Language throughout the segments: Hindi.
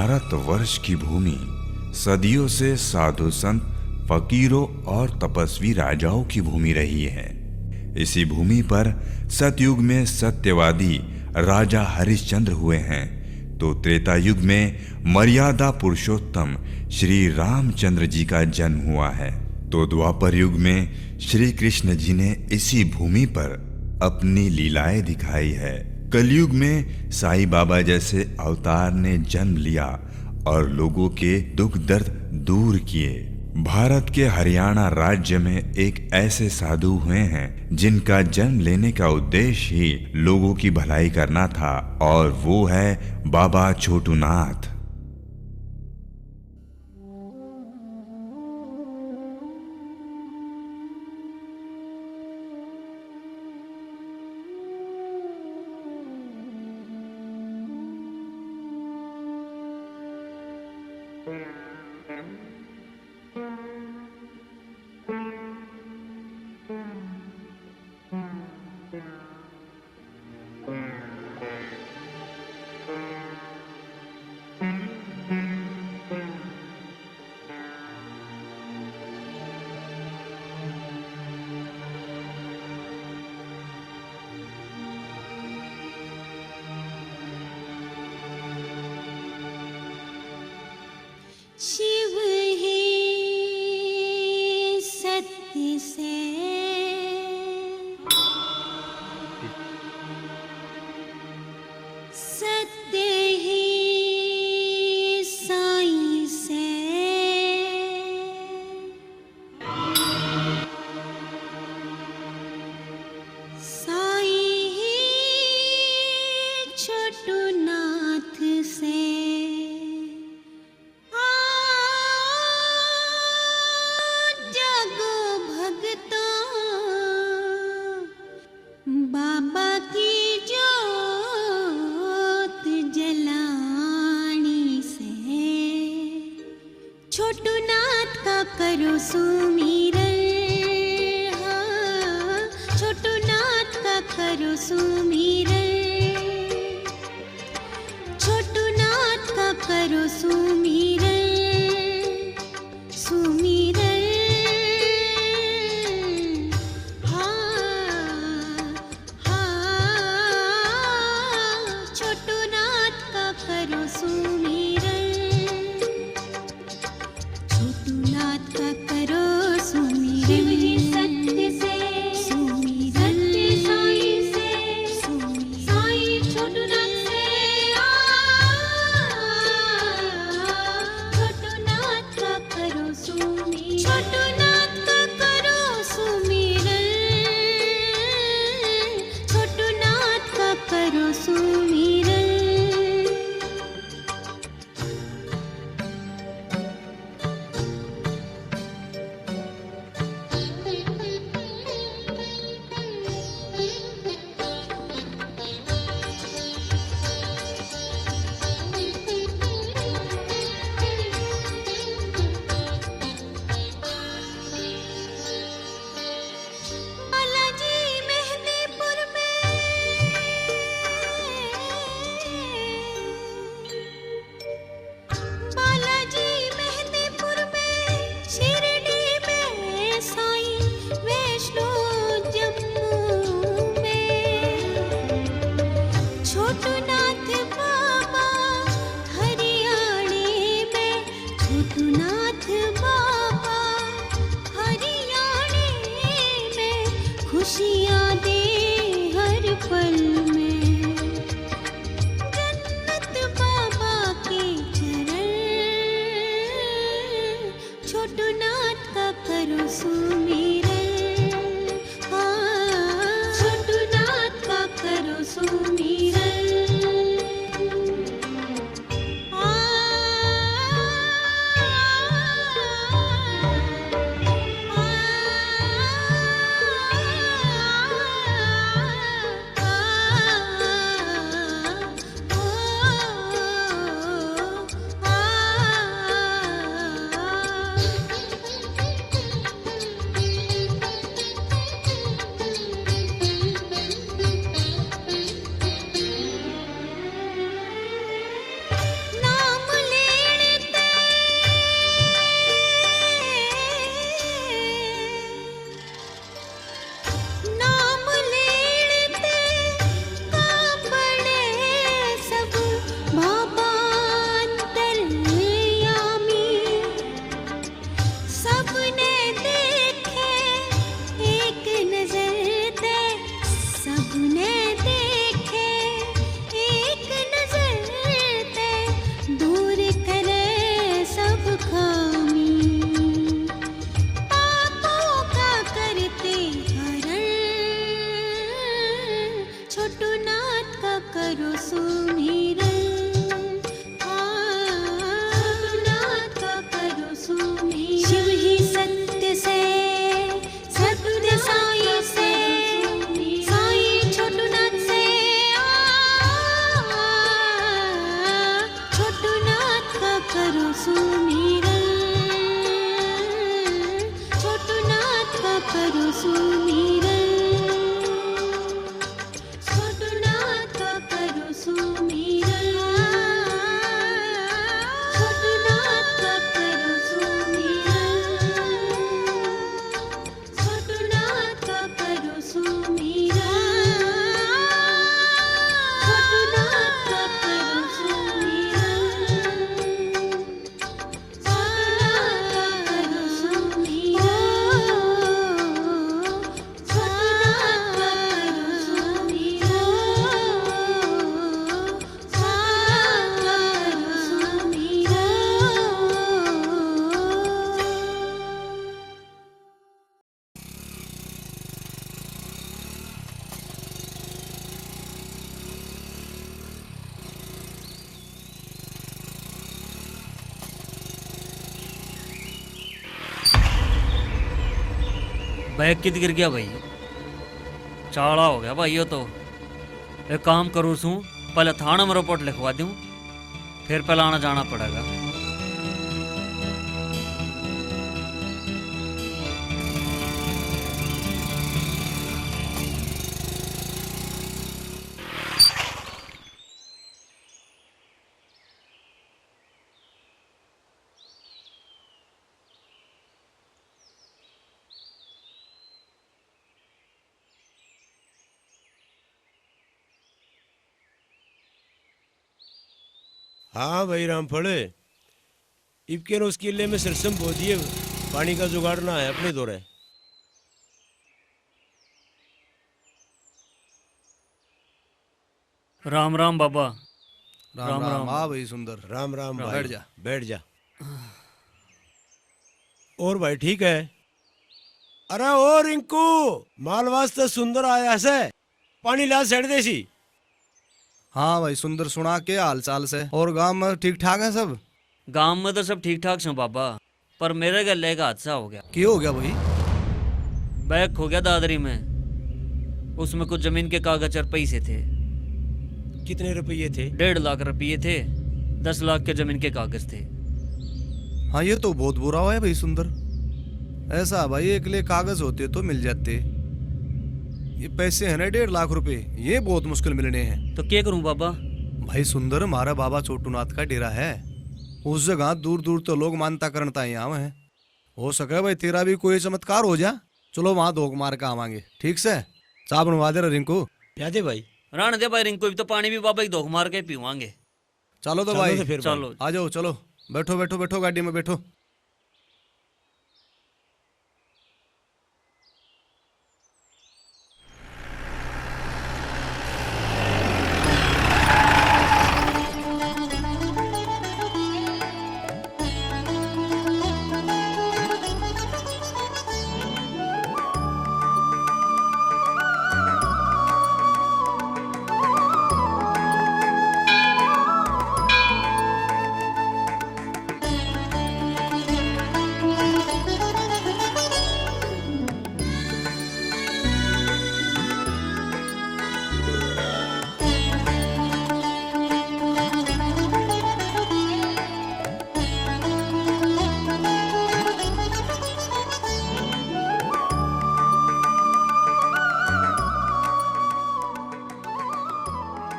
भारतवर्ष की भूमि सदियों से साधु संत, फकीरों और तपस्वी राजाओं की भूमि रही है। इसी भूमि पर सतयुग में सत्यवादी राजा हरिश्चंद्र हुए हैं, तो त्रेता युग में मर्यादा पुरुषोत्तम श्री रामचंद्र जी का जन्म हुआ है, तो द्वापर युग में श्री कृष्ण जी ने इसी भूमि पर अपनी लीलाएं दिखाई है। कलयुग में साईं बाबा जैसे अवतार ने जन्म लिया और लोगों के दुख दर्द दूर किए। भारत के हरियाणा राज्य में एक ऐसे साधु हुए हैं जिनका जन्म लेने का उद्देश्य ही लोगों की भलाई करना था, और वो है बाबा छोटूनाथ। शिव ही सत्य से सत्य ही साईं से साईं ही छोटूनाथ से बाबा की जोत जलानी से छोटूनाथ का करो सुमिरन। हाँ, छोटूनाथ का करो सुमिरन, छोटूनाथ का करो सुमिरन, सुमिरन। खुशियाँ दे हर पल में, जन्नत बाबा के चरण, छोटूनाथ का करो सुमिरन। हाँ, छोटूनाथ का करो सुमिरन। सुमिरन, छोटू नाथ का करो सुमिरन, छोटू नाथ का करो सुमिरन, छोटू नाथ का करो सुमिरन, छोटू नाथ का करो सुमिरन, छोटू नाथ का करो बैग कित गिर गया भाई, चाड़ा हो गया भाई। ये तो एक काम करूँ सू, पहले थाना में रिपोर्ट लिखवा दूँ, फिर पहले आना जाना पड़ेगा। हाँ भाई रामफल, इबके उस किले में सरसम बो दिए, पानी का जुगाड़ ना है अपने दौरे। राम राम बाबा। राम राम। हाँ भाई सुंदर, राम राम भाई, बैठ जा। बैठ जा। और भाई ठीक है? अरे ओ रिंकू, माल वास्ते सुंदर आया से, पानी ला सेड़ देसी। हाँ भाई सुंदर, सुना के हाल चाल से। और गांव में ठीक ठाक है सब? गांव में तो सब ठीक ठाक से बाबा, पर मेरे गले का हादसा हो गया। क्यों हो गया भाई? बैग खो गया दादरी में, उसमें कुछ जमीन के कागज और पैसे थे। कितने रुपये थे? 1.5 लाख रुपये थे, 10 लाख के जमीन के कागज थे। हाँ ये तो बहुत बुरा हुआ है भाई सुंदर। ऐसा भाई एक लिए कागज होते तो मिल जाते, ये पैसे है ना 1.5 लाख रुपए, ये बहुत मुश्किल मिलने हैं। तो क्या करूं बाबा? भाई सुंदर, हमारा बाबा छोटूनाथ का डेरा है, उस जगह दूर दूर तो लोग मानता करता यहाँ है। हो सके भाई तेरा भी कोई चमत्कार हो जा, चलो वहां धोख मार के आवांगे। ठीक से चाय बनवा दे रिंकू। याद है भाई? राण दे भाई, रिंकू तो पानी भी बाबा की धोख मार के पीवांगे। चलो तो चलो भाई, तो फिर चलो। आ जाओ, चलो बैठो बैठो बैठो, गाड़ी में बैठो।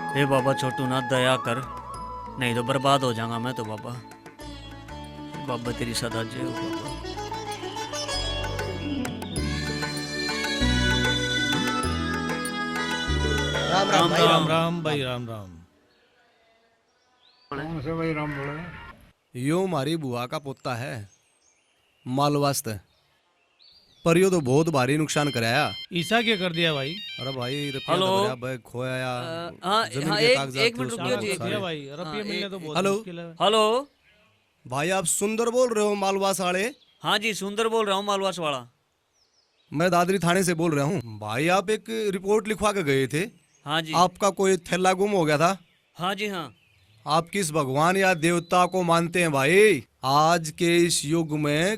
हे बाबा छोटू ना दया कर, नहीं तो बर्बाद हो जाऊंगा मैं तो बाबा। बाबा तेरी सदा जय हो बाबा। राम राम भाई, राम। राम भाई, राम राम। यो हमारी बुआ का पोता है, माल वास्ते, पर यो तो बहुत भारी नुकसान कराया। ईसा क्या कर दिया भाई? अरे भाई रुपया हेलो। तो भरा, बैग खोया, हाँ जमीन हाँ, के एक कागजात एक थे मिनट उसमें रुकियो बहुत जी। सारे। दिया भाई, रुपये हाँ, मिलने तो बहुत हेलो। मुश्किल है। हेलो। भाई आप सुंदर बोल रहे हो मालवास वाले? हाँ जी, सुंदर बोल रहा हूँ, मालवास वाला। मैं दादरी थाने से बोल रहा हूँ। भाई आप एक रिपोर्ट लिखवा के गए थे, हाँ जी। आपका कोई थैला गुम हो गया था। हाँ जी हाँ। आप किस भगवान या देवता को मानते हैं भाई? आज के इस युग में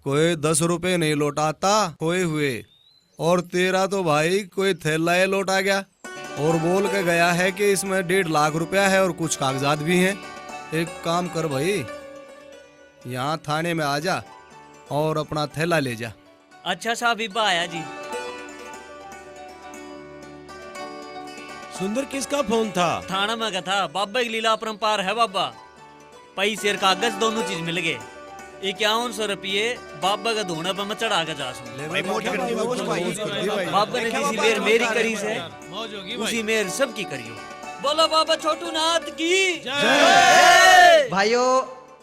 कोई 10 रुपए नहीं लौटाता खोए हुए, और तेरा तो भाई कोई थैला ही लौटा गया और बोल के गया है कि इसमें 1.5 लाख रुपया है और कुछ कागजात भी हैं। एक काम कर भाई, यहाँ थाने में आ जा और अपना थैला ले जा। अच्छा साहब इब्बा आया जी। सुंदर किसका फोन था? थाना में गया था, बाबा की लीला अपरंपार है बाबा। पैसे और कागज दोनों चीज मिल गए। 5100 रुपये बाबा का धोना पर मैं चढ़ा के जा बाबा ने जिसी मेर मेरी करी से मौज होगी उसी मेर सबकी करियो। बोलो बाबा छोटू नाथ की भाइयों,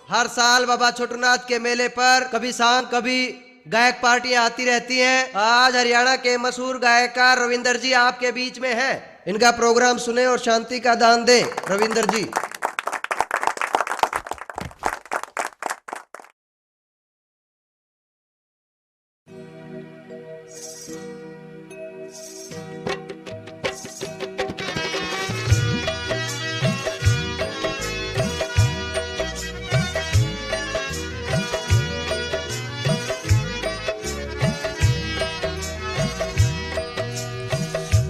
हर साल बाबा छोटूनाथ के मेले पर कभी सांग कभी गायक पार्टियां आती रहती हैं। आज हरियाणा के मशहूर गायकार रविंदर जी आपके बीच में हैं। इनका प्रोग्राम सुने और शांति का दान दें। रविंदर जी।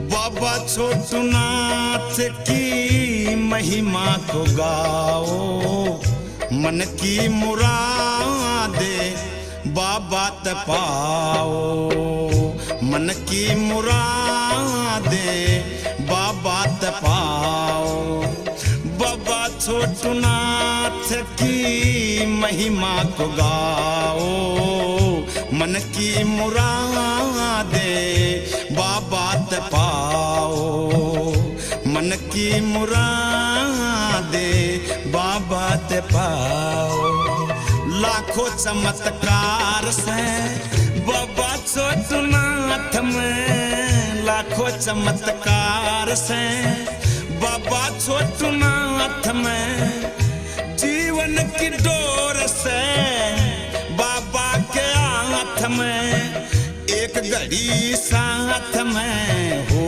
बाबा छोटूनाथ की महिमा को गाओ, मन की मुरादे बाबा तपाओ, मन की मुरादे बाबा तपाओ। बाबा छोटूनाथ की महिमा को गाओ, मन की मुरादे बाबा तपाओ, मन की मुरादे बाबा तपाओ। लाखों चमत्कार से बाबा छोटूनाथ में, लाखों चमत्कार से बाबा छोटूनाथ में। जीवन की डोर से बाबा के हाथ में, एक घड़ी साथ में हो,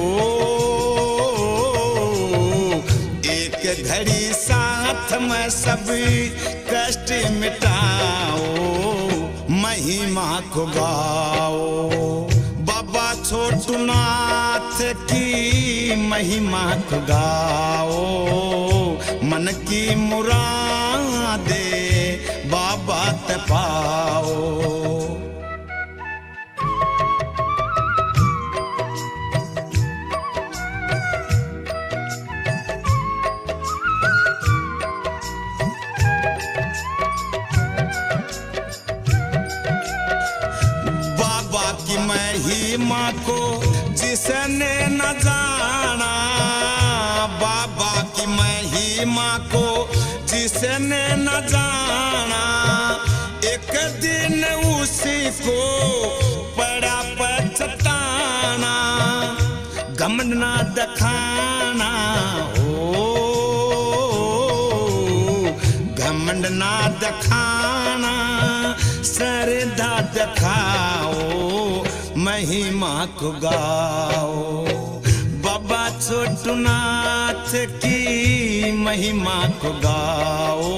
एक घड़ी साथ में सभी कष्ट मिटाओ, महिमा को गाओ। बाबा छोटूनाथ की महिमा को गाओ, मन की मुरादे बाबा तपाओ। महिमा को जिसने न जाना, बाबा की महिमा को जिसने न जाना, एक दिन उसी को पड़ा पछताना। घमंड ना दिखाना हो, घमंड ना दिखाना, श्रद्धा दिखाओ, महिमा को गाओ। बाबा छोटूनाथ की महिमा को गाओ,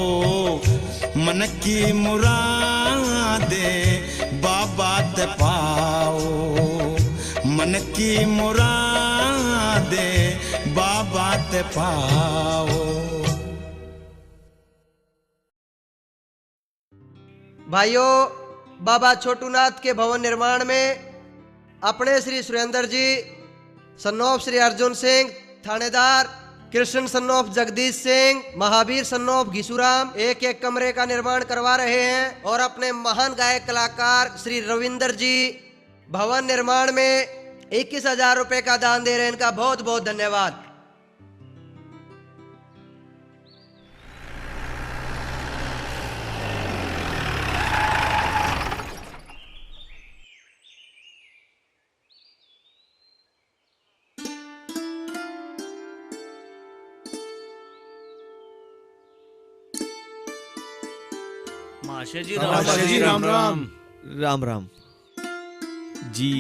मन की मुरादे बाबा तपाओ, मन की मुरादे बाबा तपाओ। भाइयों, बाबा छोटूनाथ के भवन निर्माण में अपने श्री सुरेंद्र जी, सन्नॉफ श्री अर्जुन सिंह, थानेदार कृष्ण सन्नॉफ जगदीश सिंह, महावीर सन्नॉफ घिसूराम एक एक कमरे का निर्माण करवा रहे हैं। और अपने महान गायक कलाकार श्री रविंदर जी भवन निर्माण में 21,000 रुपए का दान दे रहे हैं। इनका बहुत बहुत धन्यवाद। माशे जी राम राम। राम राम जी।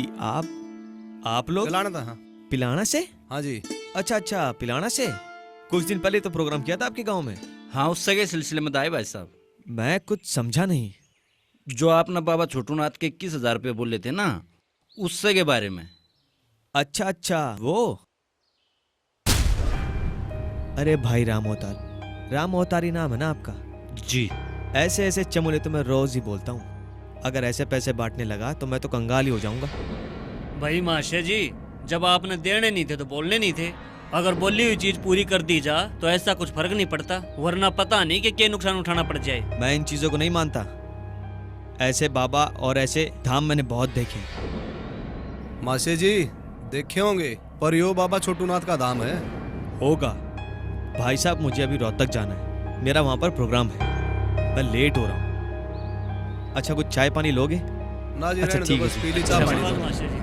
आप लोग चलाना था। हाँ पिलाना से? हाँ जी। अच्छा अच्छा, पिलाना से। कुछ दिन पहले तो प्रोग्राम किया था आपके गांव में। हाँ, उससे के सिलसिले में दाई भाई साहब। मैं कुछ समझा नहीं। जो आपने बाबा छोटूनाथ के 21,000 रुपये बोले थे ना, उससे के बारे में। अच्छा अच्छा, वो। अरे भाई राम अवतार ही नाम है ना आपका? जी। ऐसे ऐसे चमुले तो मैं रोज ही बोलता हूँ। अगर ऐसे पैसे बांटने लगा तो मैं तो कंगाल ही हो जाऊंगा। भाई मास्टर जी, जब आपने देने नहीं थे तो बोलने नहीं थे। अगर बोली हुई चीज पूरी कर दी जा तो ऐसा कुछ फर्क नहीं पड़ता, वरना पता नहीं कि क्या नुकसान उठाना पड़ जाए। मैं इन चीजों को नहीं मानता। ऐसे बाबा और ऐसे धाम मैंने बहुत देखे। मासे जी देखे होंगे, पर यो बाबा छोटूनाथ का धाम है। होगा भाई साहब, मुझे अभी रोहतक जाना है, मेरा वहां पर प्रोग्राम है, मैं लेट हो रहा हूँ। अच्छा कुछ चाय पानी लोगे? ना जी अच्छा, रहने दो, ठीक है बस जी। पी ली अच्छा, चाय अच्छा, पानी। धन्यवाद मास्टर जी।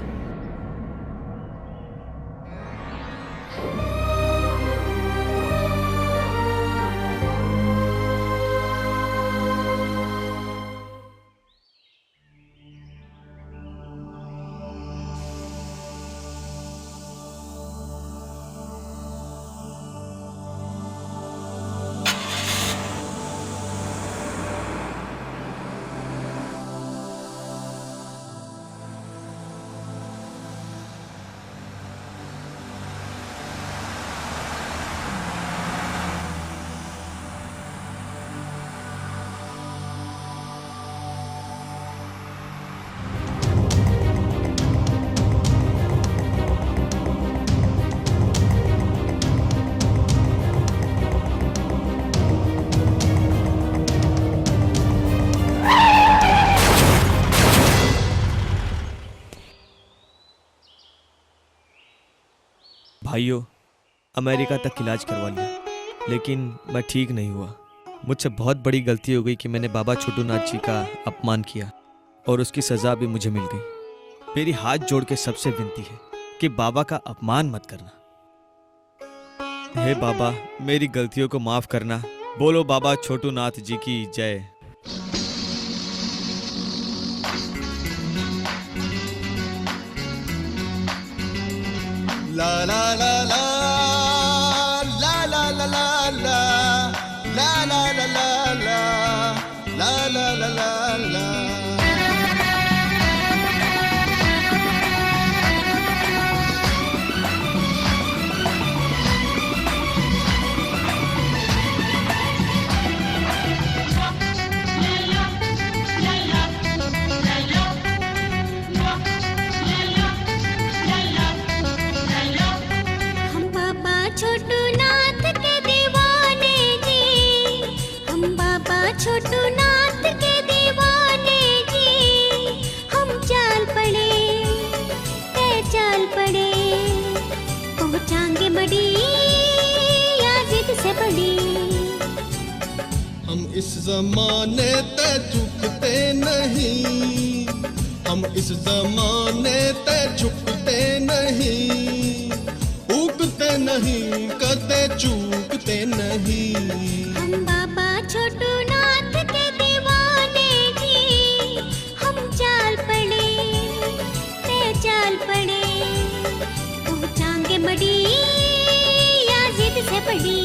भाइयों, अमेरिका तक इलाज करवा लिया, लेकिन मैं ठीक नहीं हुआ। मुझसे बहुत बड़ी गलती हो गई कि मैंने बाबा छोटूनाथ जी का अपमान किया और उसकी सज़ा भी मुझे मिल गई। मेरी हाथ जोड़ के सबसे विनती है कि बाबा का अपमान मत करना। हे बाबा, मेरी गलतियों को माफ़ करना। बोलो बाबा छोटूनाथ जी की जय। La la la la la la la la la la la la la la la la la la. हम बाबा छोटूनाथ के दीवाने जी, हम बाबा छोटूनाथ के दीवाने जी। हम चाल पड़े ते चाल पड़े, पहुँचाएंगे बड़ी या जिद से बड़ी। हम इस जमाने ते झुकते नहीं, हम इस जमाने ते झुकते नहीं, उगते नहीं कदे चूकते नहीं। हम बाबा छोटूनाथ के दीवाने जी, हम चाल पड़े ते चाल पड़े, पहुँचाएंगे बड़ी या जिद से बड़ी।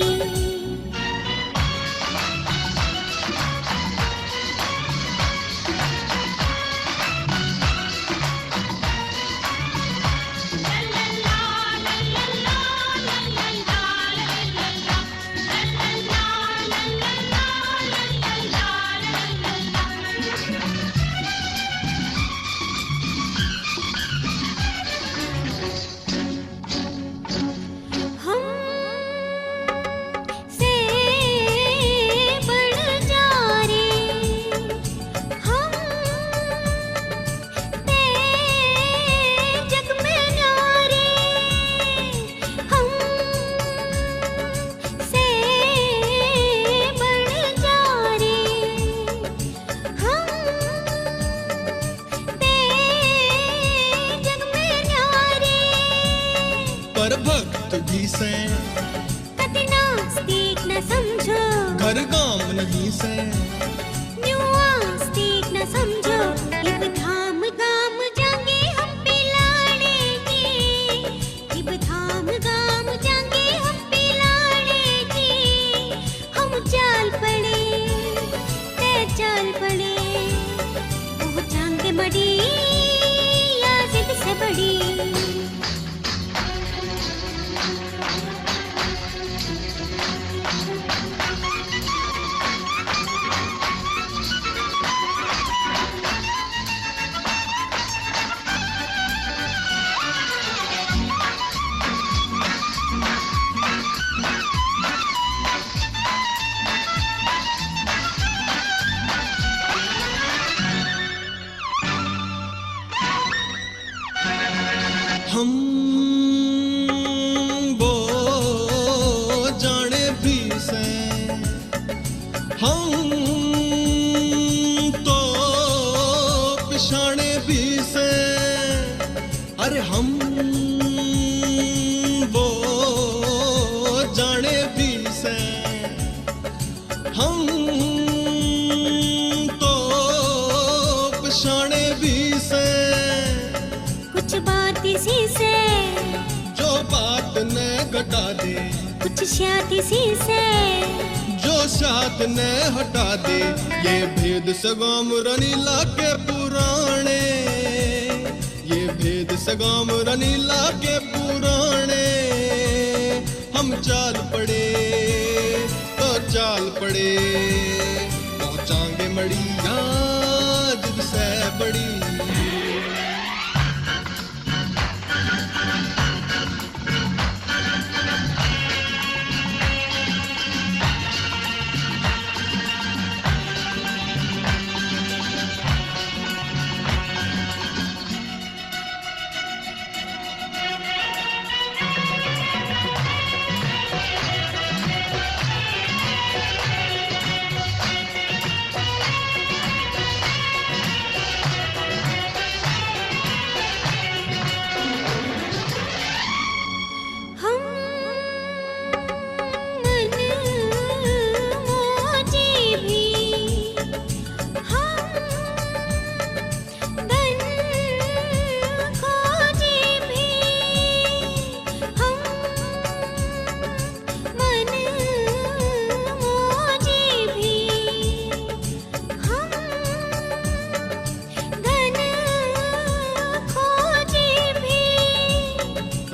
हमसे बढ़ जा रे, हम ते जग में न्यारे। हमसे बढ़ जा रे, हम ते जग में न्यारे। पर भक्त भी से कति नास्तिक न समझो, घर गांव नहीं से न्यूआस्तिक न समझो। इब धाम गाम जाएंगे हम पिलाने जी, इब धाम गाम जाएंगे हम पिलाने जी। हम चाल पड़े ते चाल पड़े, पहुँचाएंगे बड़ी या जिद से बड़ी। हम वो जाने भी से हम तो पिछाने भी से अरे हम वो जाने भी से हम तो पिछाने भी से कुछ बात इसी से जो बात न घटा दे कुछ शायद इसी से जो साथ न हटा दे ये भेद सगाम रनीला के पुराने ये भेद सगाम रनीला के पुराने हम चाल पड़े तो चाल पड़े पहुंचाएंगे मड़िया जिद से बड़ी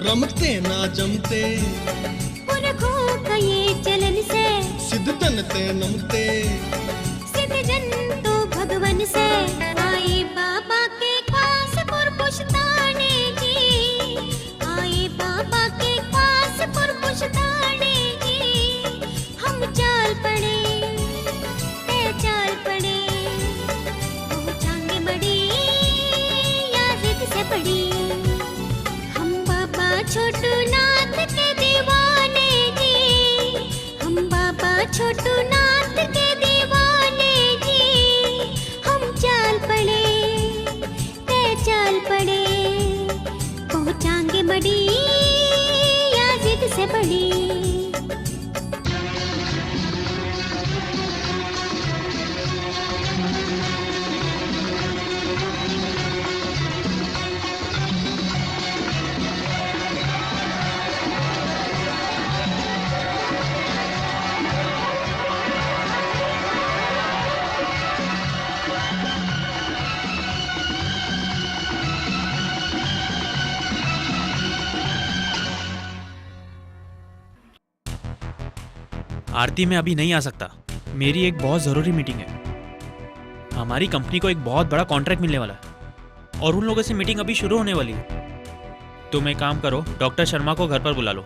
रमते ना जमते पुरखों का ये चलन से सिद्ध तनते नमते सिद्ध जन तो भगवन से आए बाबा के पास पुरपुष्ताने जी आए बाबा के पास पुरपुष्ताने जी हम चाल पड़े ते चाल पड़े पहुंचाएंगे बड़ी या जिद से बड़ी छोटू नाथ के दीवाने जी हम बाबा छोटू नाथ के दीवाने जी हम चाल पड़े ते चाल पड़े पहुंचाएंगे बड़ी या जिद से बड़ी आरती में अभी नहीं आ सकता, मेरी एक बहुत ज़रूरी मीटिंग है। हमारी कंपनी को एक बहुत बड़ा कॉन्ट्रैक्ट मिलने वाला है और उन लोगों से मीटिंग अभी शुरू होने वाली है। तुम एक काम करो, डॉक्टर शर्मा को घर पर बुला लो।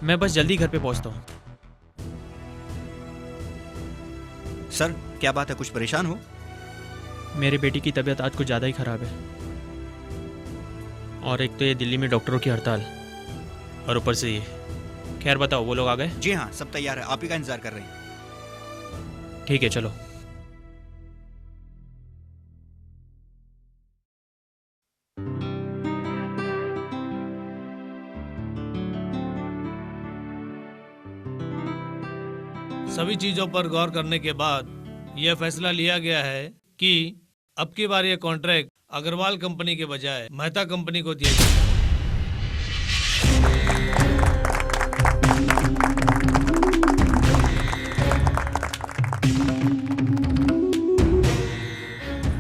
मैं बस जल्दी घर पे पहुंचता हूँ। सर क्या बात है, कुछ परेशान हो? मेरे बेटी की तबीयत आज कुछ ज़्यादा ही ख़राब है और एक तो ये दिल्ली में डॉक्टरों की हड़ताल और ऊपर से ये। खैर बताओ, वो लोग आ गए? जी हाँ, सब तैयार है, आप ही का इंतजार कर रहे हैं। ठीक है चलो। सभी चीजों पर गौर करने के बाद यह फैसला लिया गया है कि अब की बार यह कॉन्ट्रैक्ट अग्रवाल कंपनी के बजाय मेहता कंपनी को दिया जाए।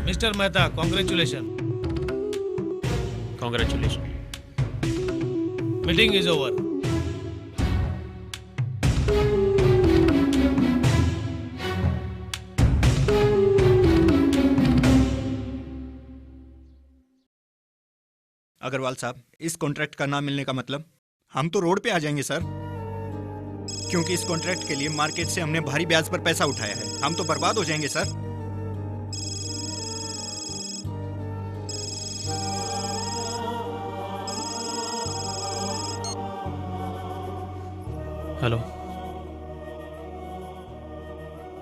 Mister Mehta, congratulation. Congratulation. Meeting is over. Agrawal साहब, इस कॉन्ट्रैक्ट का ना मिलने का मतलब हम तो रोड पे आ जाएंगे सर, क्योंकि इस कॉन्ट्रैक्ट के लिए मार्केट से हमने भारी ब्याज पर पैसा उठाया है। हम तो बर्बाद हो जाएंगे सर। हेलो।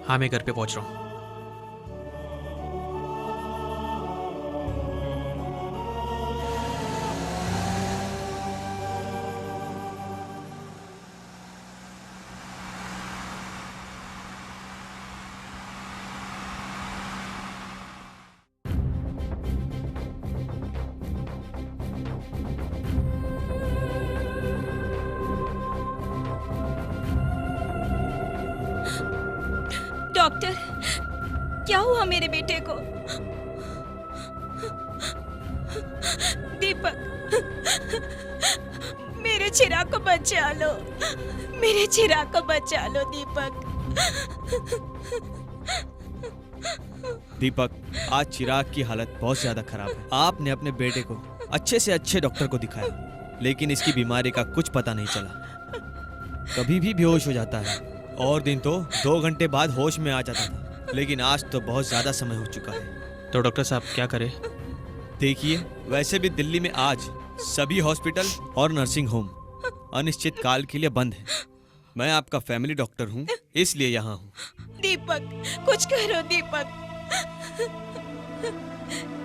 हाँ, मैं घर पे पहुंच रहा हूँ। डॉक्टर, क्या हुआ मेरे बेटे को? दीपक, मेरे चिराग को बचा लो, मेरे चिराग को बचा लो दीपक। दीपक, आज चिराग की हालत बहुत ज्यादा खराब है। आपने अपने बेटे को अच्छे से अच्छे डॉक्टर को दिखाया, लेकिन इसकी बीमारी का कुछ पता नहीं चला। कभी भी बेहोश हो जाता है, और दिन तो 2 घंटे बाद होश में आ जाता था, लेकिन आज तो बहुत ज्यादा समय हो चुका है। तो डॉक्टर साहब क्या करें? देखिए, वैसे भी दिल्ली में आज सभी हॉस्पिटल और नर्सिंग होम अनिश्चित काल के लिए बंद है। मैं आपका फैमिली डॉक्टर हूँ, इसलिए यहाँ हूँ। दीपक, कुछ करो दीपक।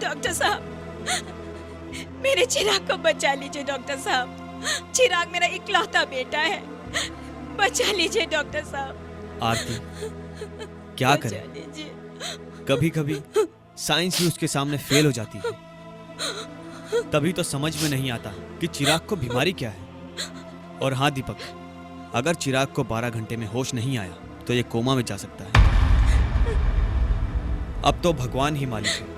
डॉक्टर साहब, मेरे चिराग को बचा लीजिए डॉक्टर साहब। चिराग मेरा इकलौता बेटा है, बचा लीजिए डॉक्टर साहब। आरती, क्या करें? कभी कभी साइंस भी उसके सामने फेल हो जाती है। तभी तो समझ में नहीं आता कि चिराग को बीमारी क्या है। और हाँ दीपक, अगर चिराग को 12 घंटे में होश नहीं आया तो ये कोमा में जा सकता है। अब तो भगवान ही मालिक है।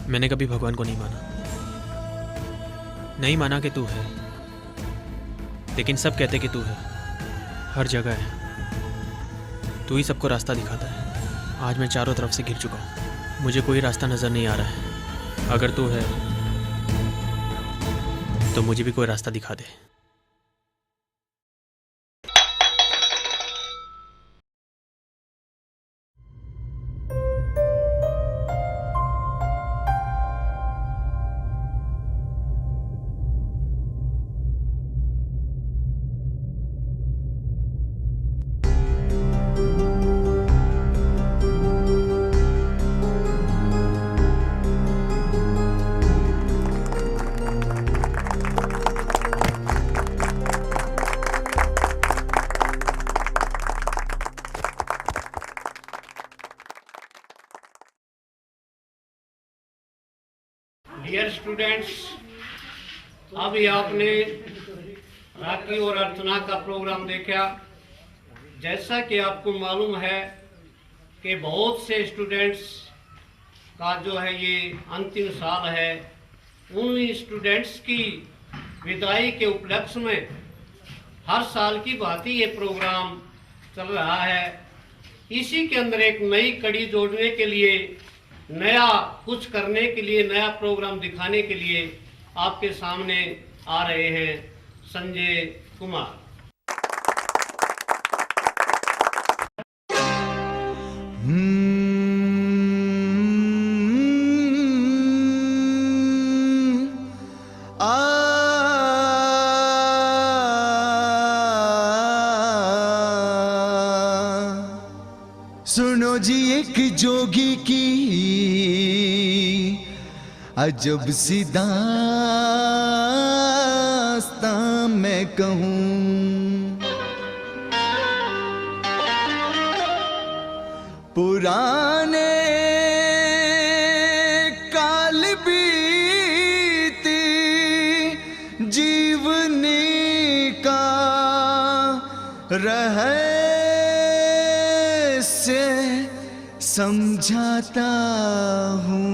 मैंने कभी भगवान को नहीं माना कि तू है, लेकिन सब कहते कि तू है, हर जगह है। तू ही सबको रास्ता दिखाता है। आज मैं चारों तरफ से घिर चुका हूँ, मुझे कोई रास्ता नजर नहीं आ रहा है। अगर तू है तो मुझे भी कोई रास्ता दिखा दे। डियर स्टूडेंट्स, अभी आपने राखी और अर्चना का प्रोग्राम देखा। जैसा कि आपको मालूम है कि बहुत से स्टूडेंट्स का जो है ये अंतिम साल है, उन स्टूडेंट्स की विदाई के उपलक्ष्य में हर साल की भांति ये प्रोग्राम चल रहा है। इसी के अंदर एक नई कड़ी जोड़ने के लिए, नया कुछ करने के लिए, नया प्रोग्राम दिखाने के लिए आपके सामने आ रहे हैं संजय कुमार। सुनो जी एक जोगी की अजब सी दास्तां मैं कहूँ। पुराने काल बीती जीवनी का रहस्य समझाता हूँ।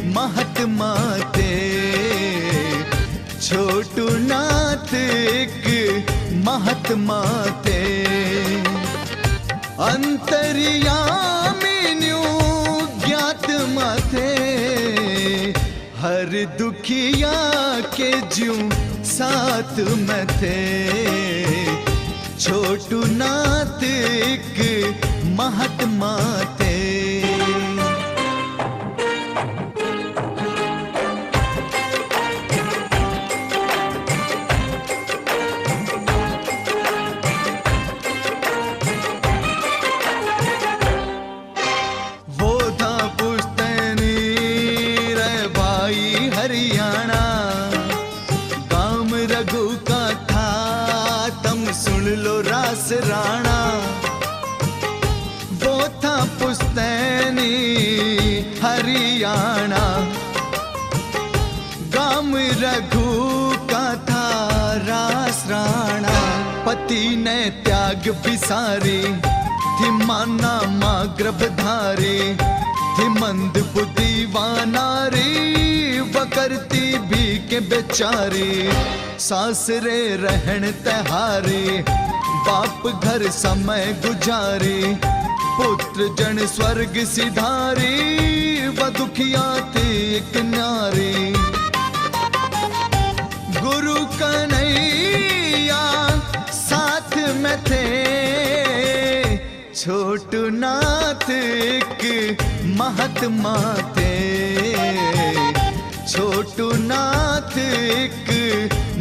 महात्मा थे, छोटू नाथ एक महात्मा थे। अंतर्यामी न्यू ज्ञात्मा थे, हर दुखिया के ज्यों साथ में थे। छोटू नाथ एक महात्मा थे। वो था पुश्तैनी रे भाई हरियाणा, गांव रघु का था तम सुन लो रास राणा। वो था पुश्तैनी हरियाणा, गांव रघु का था रास राणा। पति ने त्याग बिसारी थी माना माँ गर्भधारी, थी मंद बुद्धि वानारी व करती भी के बेचारी। सासरे रहन तहारी बाप घर समय गुजारी, पुत्र जन स्वर्ग सिधारी व दुखिया थी एक नारी। गुरु कन्हैया साथ में थे, छोटू नाथ एक महात्मा थे। छोटू नाथ एक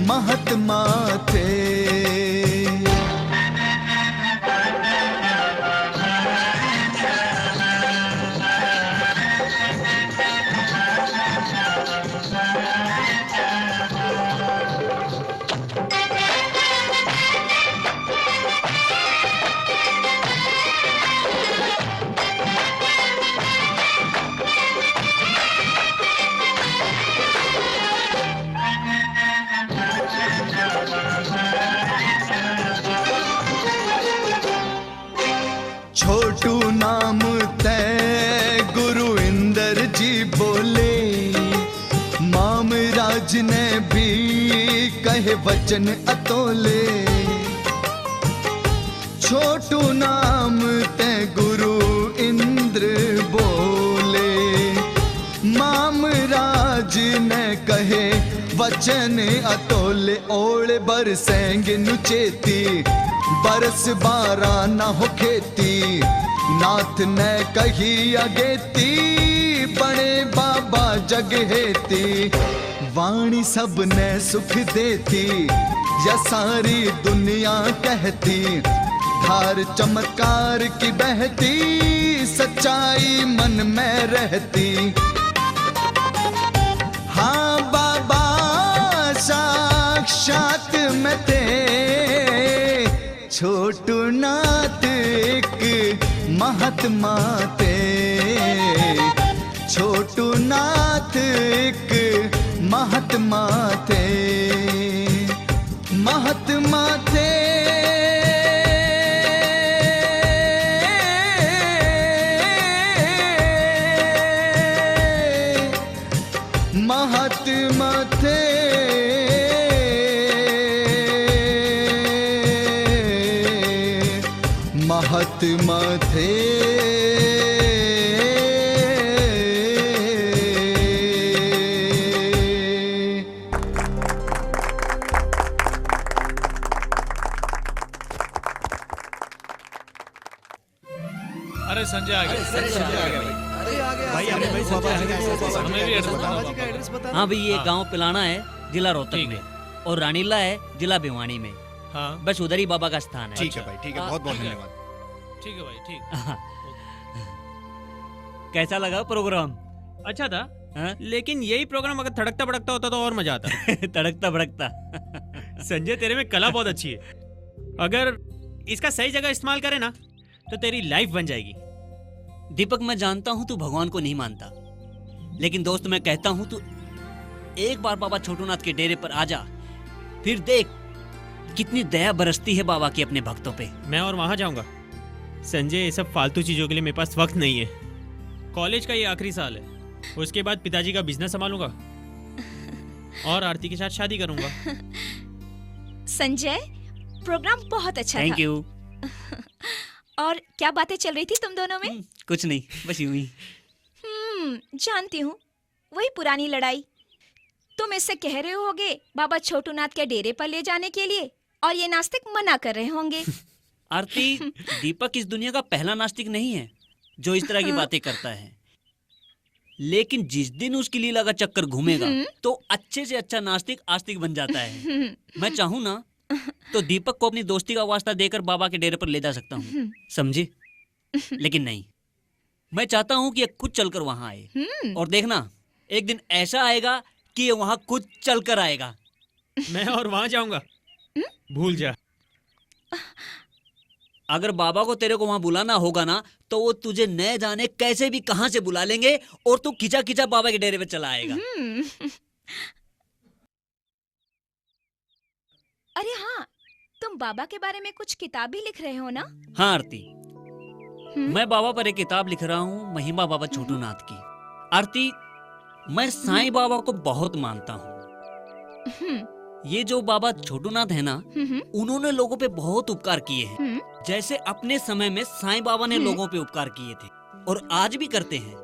महात्मा थे। छोटू नाम तय गुरु इंदर जी बोले, मामराज ने भी कहे वचन अतोले। छोटू नाम तय गुरु इंद्र बोले, मामराज ने कहे वचन अतोले। ओले बरसेंगे नुचेती बरस बारा न हो खेती, नाथ ने कही अगेती बड़े बाबा जग हेती। वाणी सब ने सुख देती या सारी दुनिया कहती, धार चमत्कार की बहती सच्चाई मन में रहती। हाँ बाबा साक्षात में थे, छोटू नाथ एक महात्मा थे। छोटू नाथ एक महात्मा थे। महात्मा थे। महात्मा थे। महात्मा थे। अरे संजय आ गया। हाँ भाई, ये गांव पिलाना है जिला रोहतक में, और रानीला है जिला भिवानी में। हाँ बस उधर ही बाबा का स्थान है। ठीक है भाई, ठीक है, बहुत बहुत धन्यवाद। ठीक है भाई, ठीक। कैसा लगा प्रोग्राम? अच्छा था। लेकिन यही प्रोग्राम अगर धड़कता भड़कता होता तो और मजा आता। धड़कता भड़कता। संजय, तेरे में कला बहुत अच्छी है। अगर इसका सही जगह इस्तेमाल करे ना तो तेरी लाइफ बन जाएगी। दीपक, मैं जानता हूं तू भगवान को नहीं मानता, लेकिन दोस्त मैं कहता हूं तू एक बार बाबा छोटूनाथ के डेरे पर आ जा, फिर देख कितनी दया बरसती है बाबा की अपने भक्तों पे। मैं और वहां जाऊंगा। संजय, ये सब फालतू चीजों के लिए मेरे पास वक्त नहीं है। कॉलेज का ये आखिरी साल है। उसके बाद पिताजी का बिजनेस संभालूंगा और आरती के साथ शादी करूंगा। संजय, प्रोग्राम बहुत अच्छा थैंक था। यू। और क्या बातें चल रही थी तुम दोनों में? कुछ नहीं, बस यूं ही। जानती हूँ, वही पुरानी लड़ाई। तुम इससे कह रहे होगे बाबा छोटूनाथ के डेरे पर ले जाने के लिए, और ये नास्तिक मना कर रहे होंगे। आरती, दीपक इस दुनिया का पहला नास्तिक नहीं है जो इस तरह की बातें करता है, लेकिन जिस दिन उसकी लीला का चक्कर घूमेगा तो अच्छे से अच्छा नास्तिक आस्तिक बन जाता है। मैं चाहूँ ना तो दीपक को अपनी दोस्ती का वास्ता देकर बाबा के डेरे पर ले जा सकता हूँ, समझे? लेकिन नहीं, मैं चाहता हूँ कि ये खुद चलकर वहाँ आए, और देखना एक दिन ऐसा आएगा कि ये वहाँ खुद चलकर आएगा। मैं और वहाँ जाऊंगा, भूल जा। अगर बाबा को तेरे को वहां बुलाना होगा ना तो वो तुझे न जाने कैसे भी कहां से बुला लेंगे और तू खिंचा खिंचा बाबा के डेरे पे चला आएगा। अरे हाँ, तुम बाबा के बारे में कुछ किताब भी लिख रहे हो ना? हाँ आरती, मैं बाबा पर एक किताब लिख रहा हूँ, महिमा बाबा छोटूनाथ की। आरती, मैं साईं बाबा को बहुत मानता हूँ। ये जो बाबा छोटूनाथ है ना, उन्होंने लोगों पे बहुत उपकार किए हैं, जैसे अपने समय में साईं बाबा ने लोगों पे उपकार किए थे और आज भी करते हैं।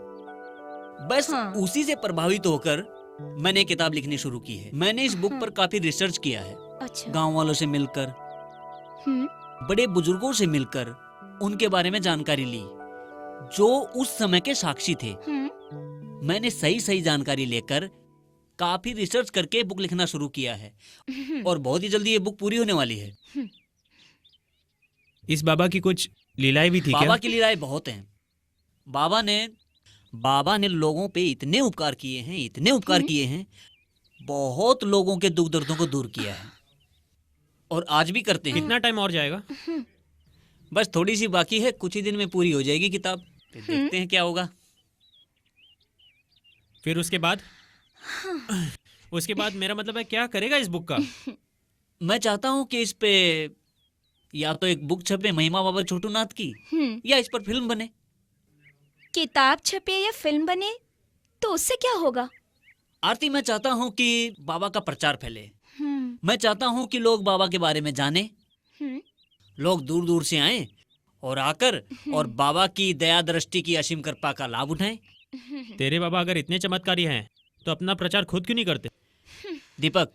बस उसी से प्रभावित होकर मैंने किताब लिखनी शुरू की है। मैंने इस बुक पर काफी रिसर्च किया है। अच्छा। गांव वालों से मिलकर, बड़े बुजुर्गों से मिलकर उनके बारे में जानकारी ली जो उस समय के साक्षी थे। मैंने सही सही जानकारी लेकर काफी रिसर्च करके बुक लिखना शुरू किया है और बहुत ही जल्दी ये बुक पूरी होने वाली है। इस बाबा की कुछ लीलाएं भी थी क्या? बाबा की लीलाएं बहुत हैं। बाबा ने लोगों पे इतने उपकार किए हैं, इतने उपकार किए हैं, बहुत लोगों के दुख दर्दों को दूर किया है और आज भी करते हैं। कितना टाइम और जाएगा? बस थोड़ी सी बाकी है, कुछ ही दिन में पूरी हो जाएगी किताब। फिर देखते हैं क्या होगा। फिर उसके बाद मेरा मतलब है, क्या करेगा इस बुक का? मैं चाहता हूँ कि इस पे या तो एक बुक छपे महिमा बाबा छोटूनाथ की, या इस पर फिल्म बने। किताब छपे या फिल्म बने तो उससे क्या होगा? आरती, मैं चाहता हूँ कि बाबा का प्रचार फैले। मैं चाहता हूँ कि लोग बाबा के बारे में जाने, लोग दूर दूर से आएं और आकर और बाबा की दया दृष्टि की असीम कृपा का लाभ उठाएं। तेरे बाबा अगर इतने चमत्कारी हैं तो अपना प्रचार खुद क्यों नहीं करते? दीपक,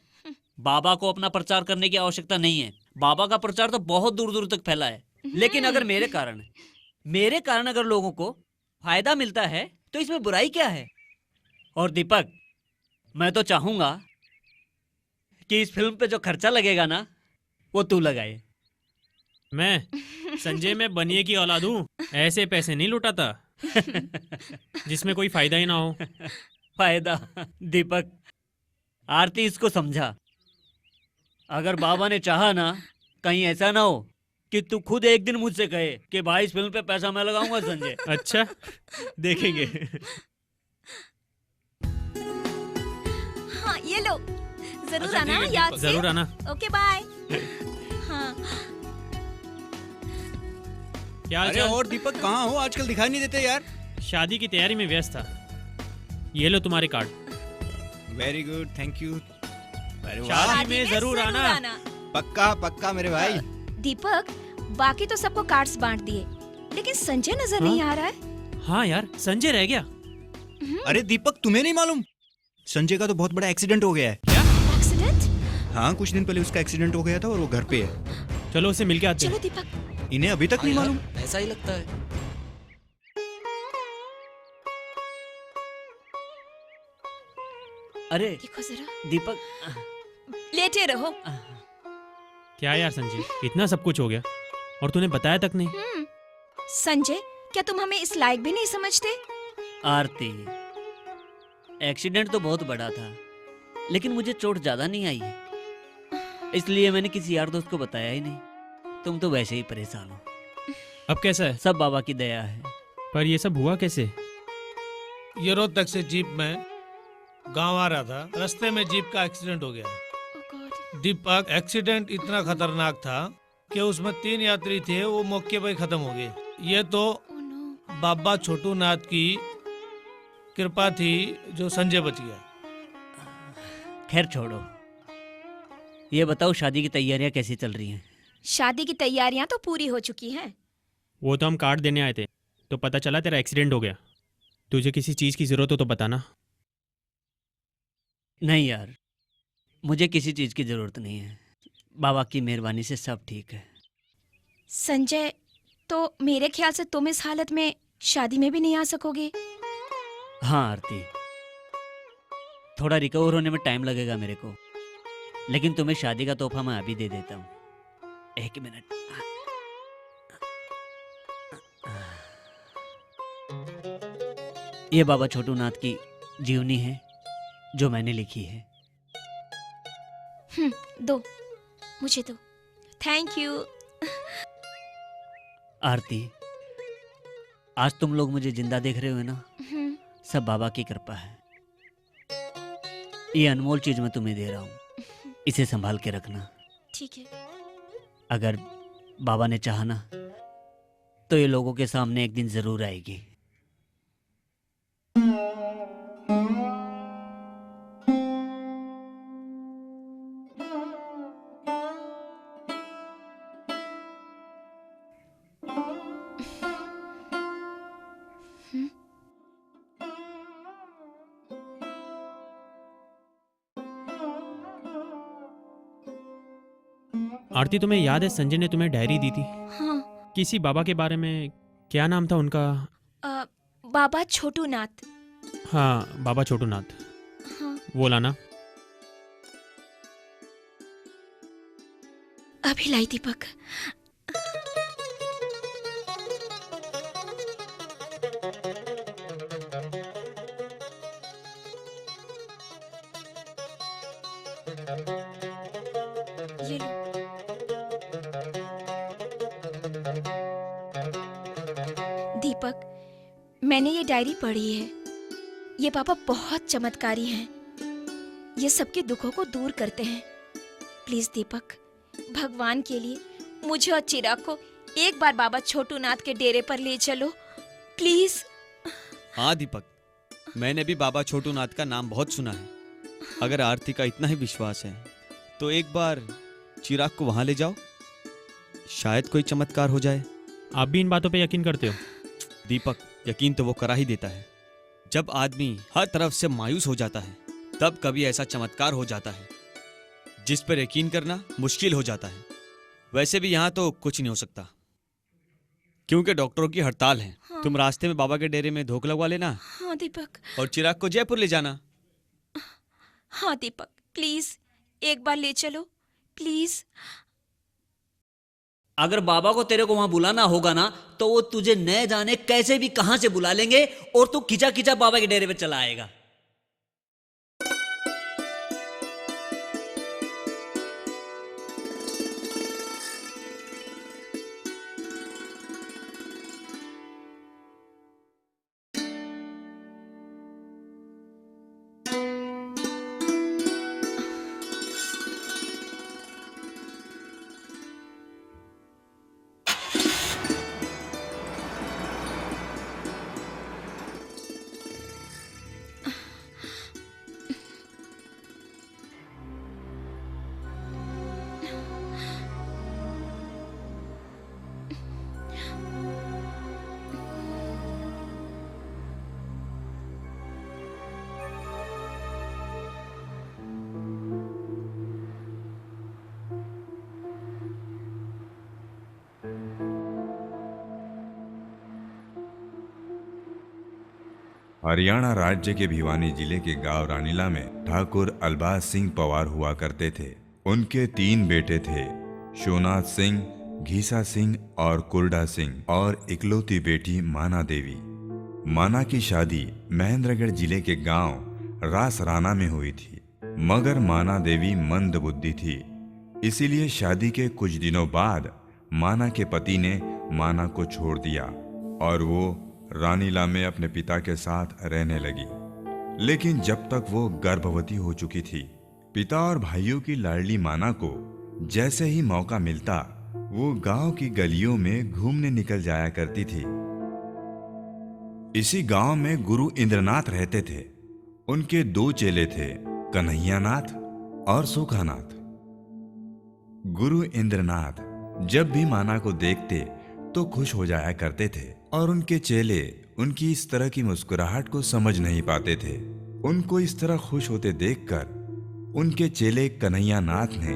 बाबा को अपना प्रचार करने की आवश्यकता नहीं है। बाबा का प्रचार तो बहुत दूर दूर तक फैला है, लेकिन अगर मेरे कारण अगर लोगों को फायदा मिलता है तो इसमें बुराई क्या है? और दीपक, मैं तो चाहूंगा कि इस फिल्म पे जो खर्चा लगेगा ना वो तू लगाए। मैं संजय में बनिए की औलाद हूँ, ऐसे पैसे नहीं लुटाता जिसमें कोई फायदा ही ना हो। फायदा? दीपक, आरती इसको समझा। अगर बाबा ने चाहा ना, कहीं ऐसा ना हो कि तू खुद एक दिन मुझसे कहे कि भाई इस फिल्म पे पैसा मैं लगाऊंगा संजय। अच्छा, देखेंगे। हाँ, ये लो, जरूर अच्छा, आना ठीक है, याद से। जरूर आना। Okay, bye. हाँ। क्या अरे और दीपक कहाँ हो? आजकल दिखाई नहीं देते यार। शादी की तैयारी में व्यस्त था। ये लो तुम्हारे card. Very good, thank you. अरे शादी में जरूर आना। पक्का पक्का मेरे भाई। दीपक, बाकी तो सबको कार्ड्स बांट दिए, लेकिन संजय नजर नहीं आ रहा है। हाँ यार, संजय रह गया। अरे दीपक, तुम्हें नहीं मालूम? संजय का तो बहुत बड़ा एक्सीडेंट हो गया है। क्या एक्सीडेंट? हाँ, कुछ दिन पहले उसका एक्सीडेंट हो गया था और वो घर पे है। चलो उसे मिलके आते हैं। चलो दीपक। इन्हें अभी तक नहीं मालूम? ऐसा ही लगता है। अरे देखो जरा। दीपक, लेटे रहो। क्या यार संजय, इतना सब कुछ हो गया और तूने बताया तक नहीं। संजय, क्या तुम हमें इस लायक भी नहीं समझते? आरती, एक्सीडेंट तो बहुत बड़ा था, लेकिन मुझे चोट ज्यादा नहीं आई है, इसलिए मैंने किसी यार दोस्त को बताया ही नहीं। तुम तो वैसे ही परेशान हो। अब कैसा है? सब बाबा की दया है। पर ये सब हुआ कैसे? ये रोहतक से जीप में गांव आ रहा था, रास्ते में जीप का एक्सीडेंट हो गया। दीपक, एक्सीडेंट इतना खतरनाक था कि उसमें 3 यात्री थे, वो मौके पर खत्म हो गए। ये तो बाबा छोटूनाथ की कृपा थी जो संजय बच गया। खैर छोड़ो, ये बताओ शादी की तैयारियां कैसी चल रही हैं? शादी की तैयारियां तो पूरी हो चुकी हैं। वो तो हम कार्ड देने आए थे तो पता चला तेरा एक्सीडेंट हो गया। तुझे किसी चीज़ की ज़रूरत हो तो बताना। नहीं यार, मुझे किसी चीज़ की ज़रूरत नहीं है। बाबा की मेहरबानी से सब ठीक है। संजय, तो मेरे ख्याल से तुम इस हालत में शादी में भी नहीं आ सकोगे। हाँ आरती, थोड़ा रिकवर होने में टाइम लगेगा मेरे को, लेकिन तुम्हें शादी का तोहफा मैं अभी दे देता हूँ। एक मिनट। ये बाबा छोटू नाथ की जीवनी है जो मैंने लिखी है। दो, मुझे दो। Thank you. आरती, आज तुम लोग मुझे जिंदा देख रहे हो ना, सब बाबा की कृपा है। ये अनमोल चीज मैं तुम्हें दे रहा हूँ, इसे संभाल के रखना। ठीक है। अगर बाबा ने चाहा ना तो ये लोगों के सामने एक दिन जरूर आएगी। आरती, तुम्हें याद है संजय ने तुम्हें डायरी दी थी? हाँ। किसी बाबा के बारे में, क्या नाम था उनका? बाबा छोटू नाथ। हाँ, बाबा छोटू नाथ। हाँ। वो लाना। अभी लाई दीपक। ये लो। दीपक, मैंने ये डायरी पढ़ी है। ये पापा बहुत चमत्कारी हैं। ये सबके दुखों को दूर करते हैं। प्लीज दीपक, भगवान के लिए मुझे और चिराग को एक बार बाबा छोटू नाथ के डेरे पर ले चलो प्लीज। हाँ दीपक, मैंने भी बाबा छोटू नाथ का नाम बहुत सुना है। अगर आरती का इतना ही विश्वास है तो एक बार चिराग को वहां ले जाओ, शायद कोई चमत्कार हो जाए। आप भी इन बातों पे यकीन करते हो? दीपक, यकीन तो वो करा ही देता है। जब आदमी हर तरफ से मायूस हो जाता है तब कभी ऐसा चमत्कार हो जाता है जिस पर यकीन करना मुश्किल हो जाता है। वैसे भी यहाँ तो कुछ नहीं हो सकता क्योंकि डॉक्टरों की हड़ताल है। हाँ। तुम रास्ते में बाबा के डेरे में धोख लगवा लेना। हाँ दीपक। और चिराग को जयपुर ले जाना। हाँ दीपक, प्लीज एक बार ले चलो प्लीज। अगर बाबा को तेरे को वहां बुलाना होगा ना तो वो तुझे न जाने कैसे भी कहां से बुला लेंगे और तू खिंचा खिंचा बाबा के डेरे पे चला आएगा। हरियाणा राज्य के भिवानी जिले के गांव रानीला में ठाकुर अलबाज सिंह पवार हुआ करते थे। उनके 3 बेटे थे, शोनाथ सिंह, घीसा सिंह और कुरडा सिंह, और इकलौती बेटी माना देवी। माना की शादी महेंद्रगढ़ जिले के गांव रासराना में हुई थी, मगर माना देवी मंद बुद्धि थी, इसीलिए शादी के कुछ दिनों बाद माना के पति ने माना को छोड़ दिया और वो रानीला में अपने पिता के साथ रहने लगी। लेकिन जब तक वो गर्भवती हो चुकी थी, पिता और भाइयों की लाडली माना को जैसे ही मौका मिलता वो गांव की गलियों में घूमने निकल जाया करती थी। इसी गांव में गुरु इंद्रनाथ रहते थे। उनके 2 चेले थे, कन्हैयानाथ और सुखानाथ। गुरु इंद्रनाथ जब भी माना को देखते तो खुश हो जाया करते थे और उनके चेले उनकी इस तरह की मुस्कुराहट को समझ नहीं पाते थे। उनको इस तरह खुश होते देखकर उनके चेले कन्हैयानाथ ने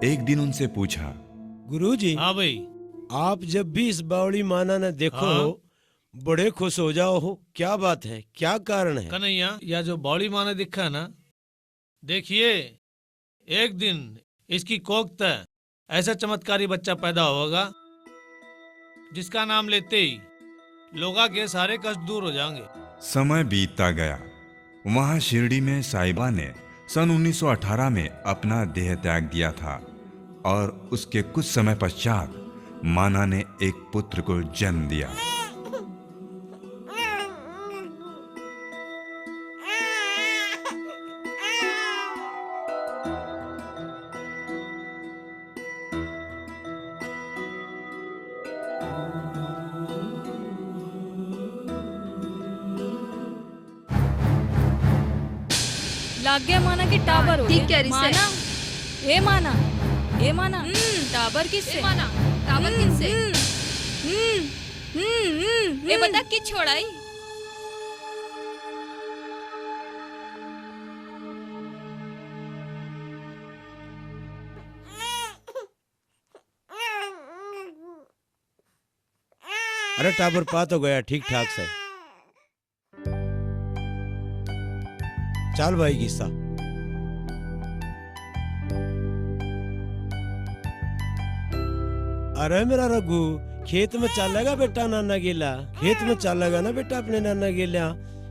एक दिन उनसे पूछा, गुरुजी, हाँ भाई, आप जब भी इस बावड़ी माना ने देखो हाँ? हो, बड़े खुश हो जाओ हो, क्या बात है, क्या कारण है? कन्हैया, या जो बॉडी माने दिखा है ना, देखिए एक दिन इसकी कोख तक ऐसा चमत्कारी बच्चा पैदा होगा जिसका नाम लेते ही लोगा के सारे कष्ट दूर हो जाएंगे। समय बीतता गया। वहां शिरडी में साहिबा ने सन 1918 में अपना देह त्याग दिया था और उसके कुछ समय पश्चात माना ने एक पुत्र को जन्म दिया। लाग गया माना की टावर हो ठीक गया। कह रही माना, ए माना, ए माना, टावर किससे? माना, टावर किससे? ए बता कि छोड़ाई? अरे टावर पा तो गया ठीक ठाक से। चल भाई किस्सा। अरे मेरा रघु, खेत में चलेगा बेटा नाना गेला? खेत में चलेगा ना बेटा अपने नाना गेला?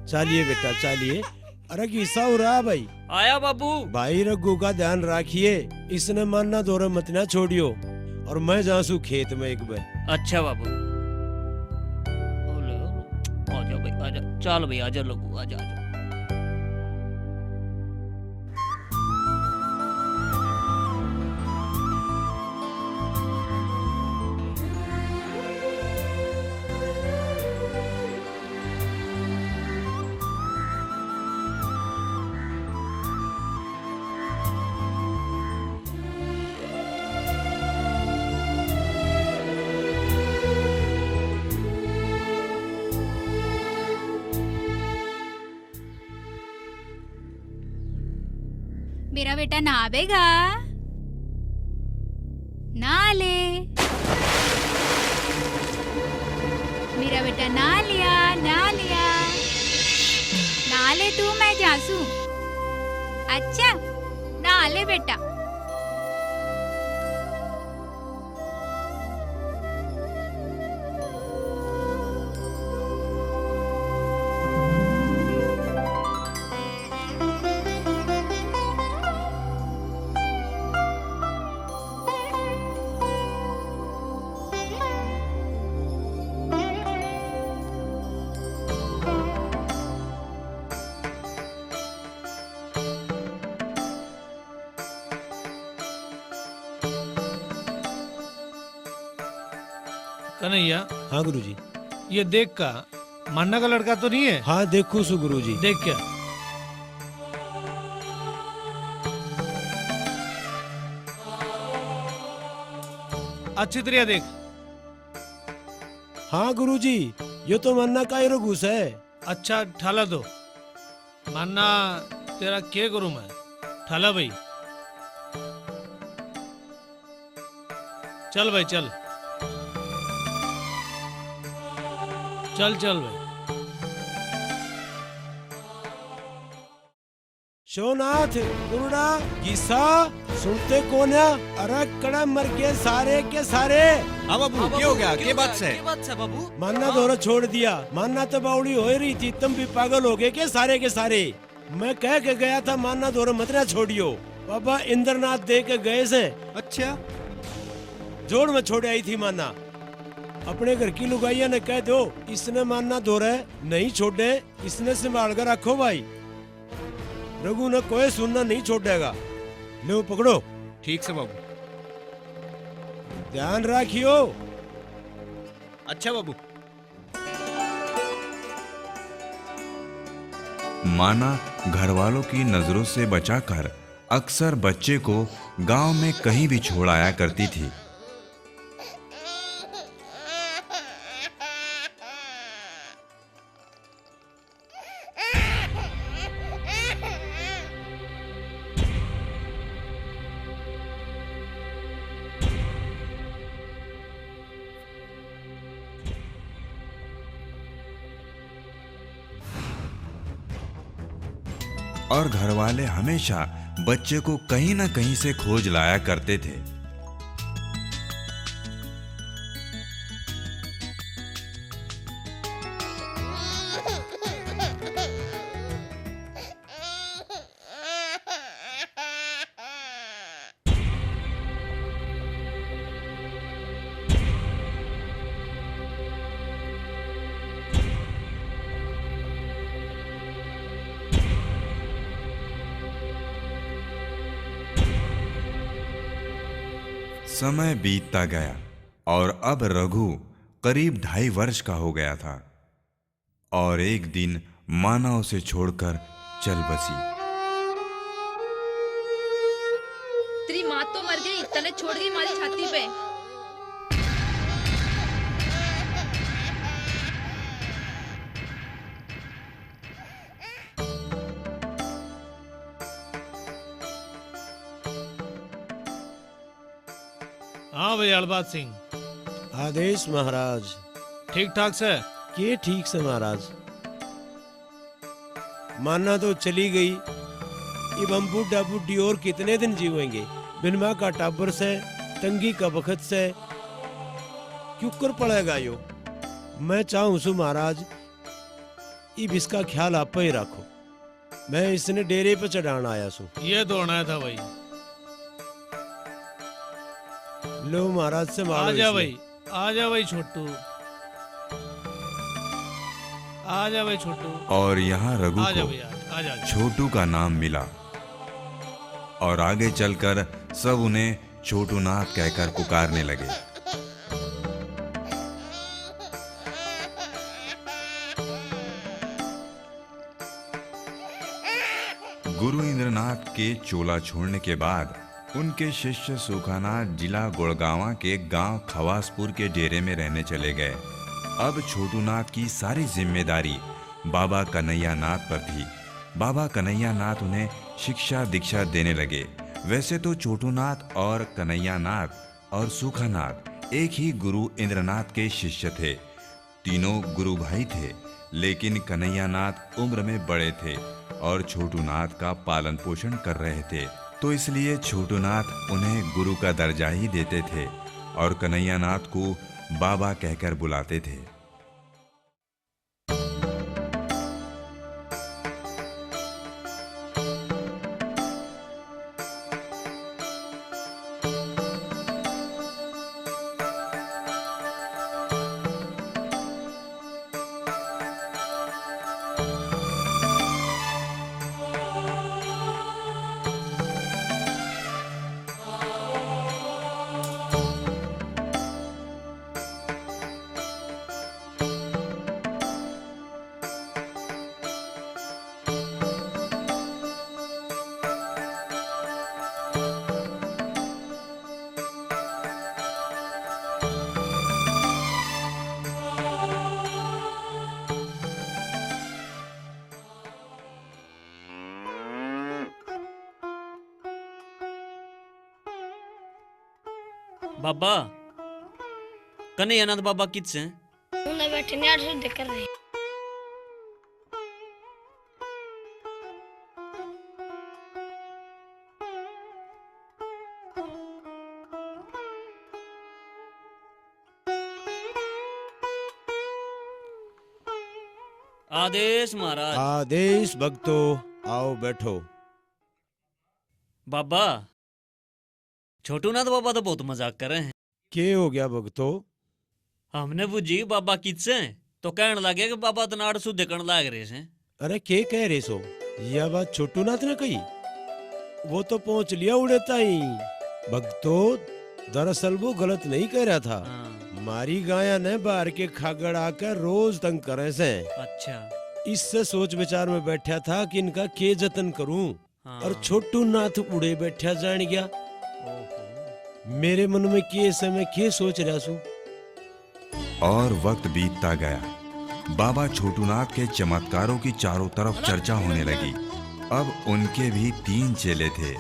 चलिए बेटा चलिए। अरे किस्सा हो रहा भाई? आया बाबू। भाई रघु का ध्यान रखिए, इसने मानना दौरे मत ना छोड़ियो। और मैं जासू खेत में एक बार। अच्छा बाबू। आजा भाई आजा, चल भाई आजा लोगू, आजा आजा। मेरा बेटा नहावेगा? नहा ले। मेरा बेटा नहा लिया, नहा लिया। नहा ले तू, मैं जासू। अच्छा, नहा ले बेटा। कन्हैया, हाँ गुरुजी। ये देख का मान्ना का लड़का तो नहीं है? हाँ देखो सु गुरुजी। देख क्या? अच्छी तरह देख। हाँ गुरुजी, ये तो मानना का ही रघुस है। अच्छा ठाला दो। मान्ना तेरा क्या करूं मैं? ठाला भाई। चल भाई चल। चल चल भाई। सोनाथ गुरुड़ा किस्सा सुनते कौन है? अरे कड़ा मर गए सारे के सारे। हाँ बाबू, क्या हो गया? क्या बात से? बाबू? मानना दौरा छोड़ दिया। मानना तो बावड़ी हो रही थी, तुम भी पागल हो गए के सारे के सारे। मैं कह के गया था मानना दौरा मत ना छोड़ियो। बाबा इंद्रनाथ दे के गए से। अच्छा, जोड़ में छोड़ आई थी मानना। अपने घर की लुगाइया ने कह दो इसने मानना दौरा नहीं छोड़े, इसने संभाल कर रखो भाई। रघु ने कोई सुनना नहीं छोड़ेगा। लो पकड़ो। ठीक से बाबू। ध्यान रखियो। अच्छा बाबू। माना घर वालों की नजरों से बचाकर अक्सर बच्चे को गांव में कहीं भी छोड़ आया करती थी। और घर वाले हमेशा बच्चे को कहीं ना कहीं से खोज लाया करते थे। समय बीतता गया और अब रघु करीब 2.5 वर्ष का हो गया था और एक दिन माना उसे छोड़कर चल बसी। तेरी माँ तो मर गई, तने छोड़ गई हमारी छाती पे। हाँ भाई अलबाद सिंह। आदेश महाराज। ठीक ठाक से? के ठीक से महाराज। माना तो चली गई, अब हम बूढ़ा बूढ़ी और कितने दिन जीवेंगे? बिन माँ का टाबर से, तंगी का बखत से क्यों कर पड़ेगा यो? मैं चाहूं सु महाराज, अब इसका ख्याल आप ही रखो। मैं इसने डेरे पे चढ़ाना आया सु। ये दौड़ना था भाई। लो महाराज से मारो। आजा भाई, आजा भाई छोटू, आजा भाई छोटू। और यहाँ रघु आजा को भाई, आजा। छोटू का नाम मिला और आगे चलकर सब उन्हें छोटू नाथ कहकर पुकारने लगे। गुरु इंद्रनाथ के चोला छोड़ने के बाद उनके शिष्य सुखानाथ जिला गुड़गांवा के गांव खवासपुर के डेरे में रहने चले गए। अब छोटू नाथ की सारी जिम्मेदारी बाबा कन्हैया नाथ पर थी। बाबा कन्हैया नाथ उन्हें शिक्षा दीक्षा देने लगे। वैसे तो छोटू नाथ और कन्हैया नाथ और सुखानाथ एक ही गुरु इंद्रनाथ के शिष्य थे। तीनों गुरु भाई थे, लेकिन कन्हैया नाथ उम्र में बड़े थे और छोटू नाथ का पालन पोषण कर रहे थे, तो इसलिए छोटू नाथ उन्हें गुरु का दर्जा ही देते थे और कन्हैया नाथ को बाबा कहकर बुलाते थे। बाबा कन्हैयानाथ बाबा कितने हैं? उन्हें बैठे ने 8 शुद्ध कर रहे। आदेश महाराज। आदेश भक्तो, आओ बैठो। बाबा छोटू नाथ बाबा तो बहुत मजाक कर रहे हैं। क्या हो गया भक्तो? हमने पूछी बाबा कितने हैं तो कहने लगे कि बाबा तो 8 शुद्ध करने लाग रहे हैं। अरे के कह रहे सो? यह बात छोटू नाथ ने कही? वो तो पहुंच लिया उड़ता ही। भक्तो दरअसल वो गलत नहीं कह रहा था। मारी गाया ने बाहर के खागड़ आकर रोज तंग करे से। अच्छा। इससे सोच विचार में बैठा था कि इनका के जतन करूं। हाँ। और छोटू नाथ उड़े बैठा जान गया। मेरे मन में के समय के सोच रहा सू। और वक्त बीतता गया। बाबा छोटूनाथ के चमत्कारों की चारों तरफ चर्चा होने लगी। अब उनके भी 3 चेले थे,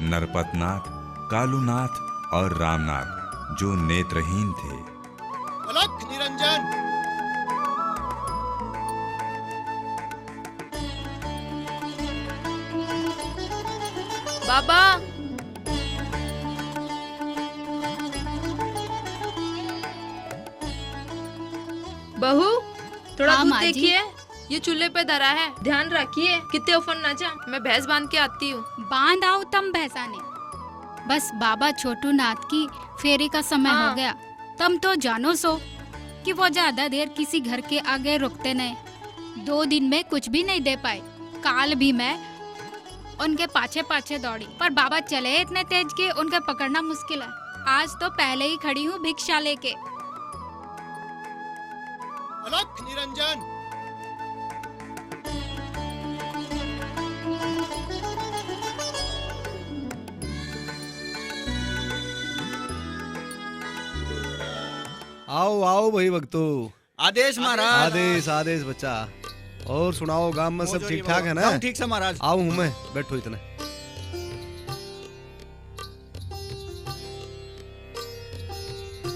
नरपतनाथ, कालूनाथ और रामनाथ, जो नेत्रहीन थे। अलख निरंजन। बाबा बहू थोड़ा हाँ, दूध माँ जी। देखिए, ये चूल्हे पे धरा है, ध्यान रखिए कितने उफर ना जा। मैं भैंस बांध के आती हूँ। बांध आओ तम भैंसाने। बस बाबा छोटू नाथ की फेरी का समय हाँ। हो गया। तम तो जानो सो कि वो ज्यादा देर किसी घर के आगे रुकते नहीं। 2 दिन में कुछ भी नहीं दे पाए। काल भी मैं उनके पाछे पाछे दौड़ी, पर बाबा चले इतने तेज कि उनके पकड़ना मुश्किल है। आज तो पहले ही खड़ी हूँ भिक्षा लेके। अलख निरंजन। आओ आओ भाई भक्तो। आदेश महाराज। आदेश आदेश बच्चा। और सुनाओ, गांव में सब ठीक ठाक है ना? ठीक से महाराज। आओ हूँ मैं, बैठो इतने।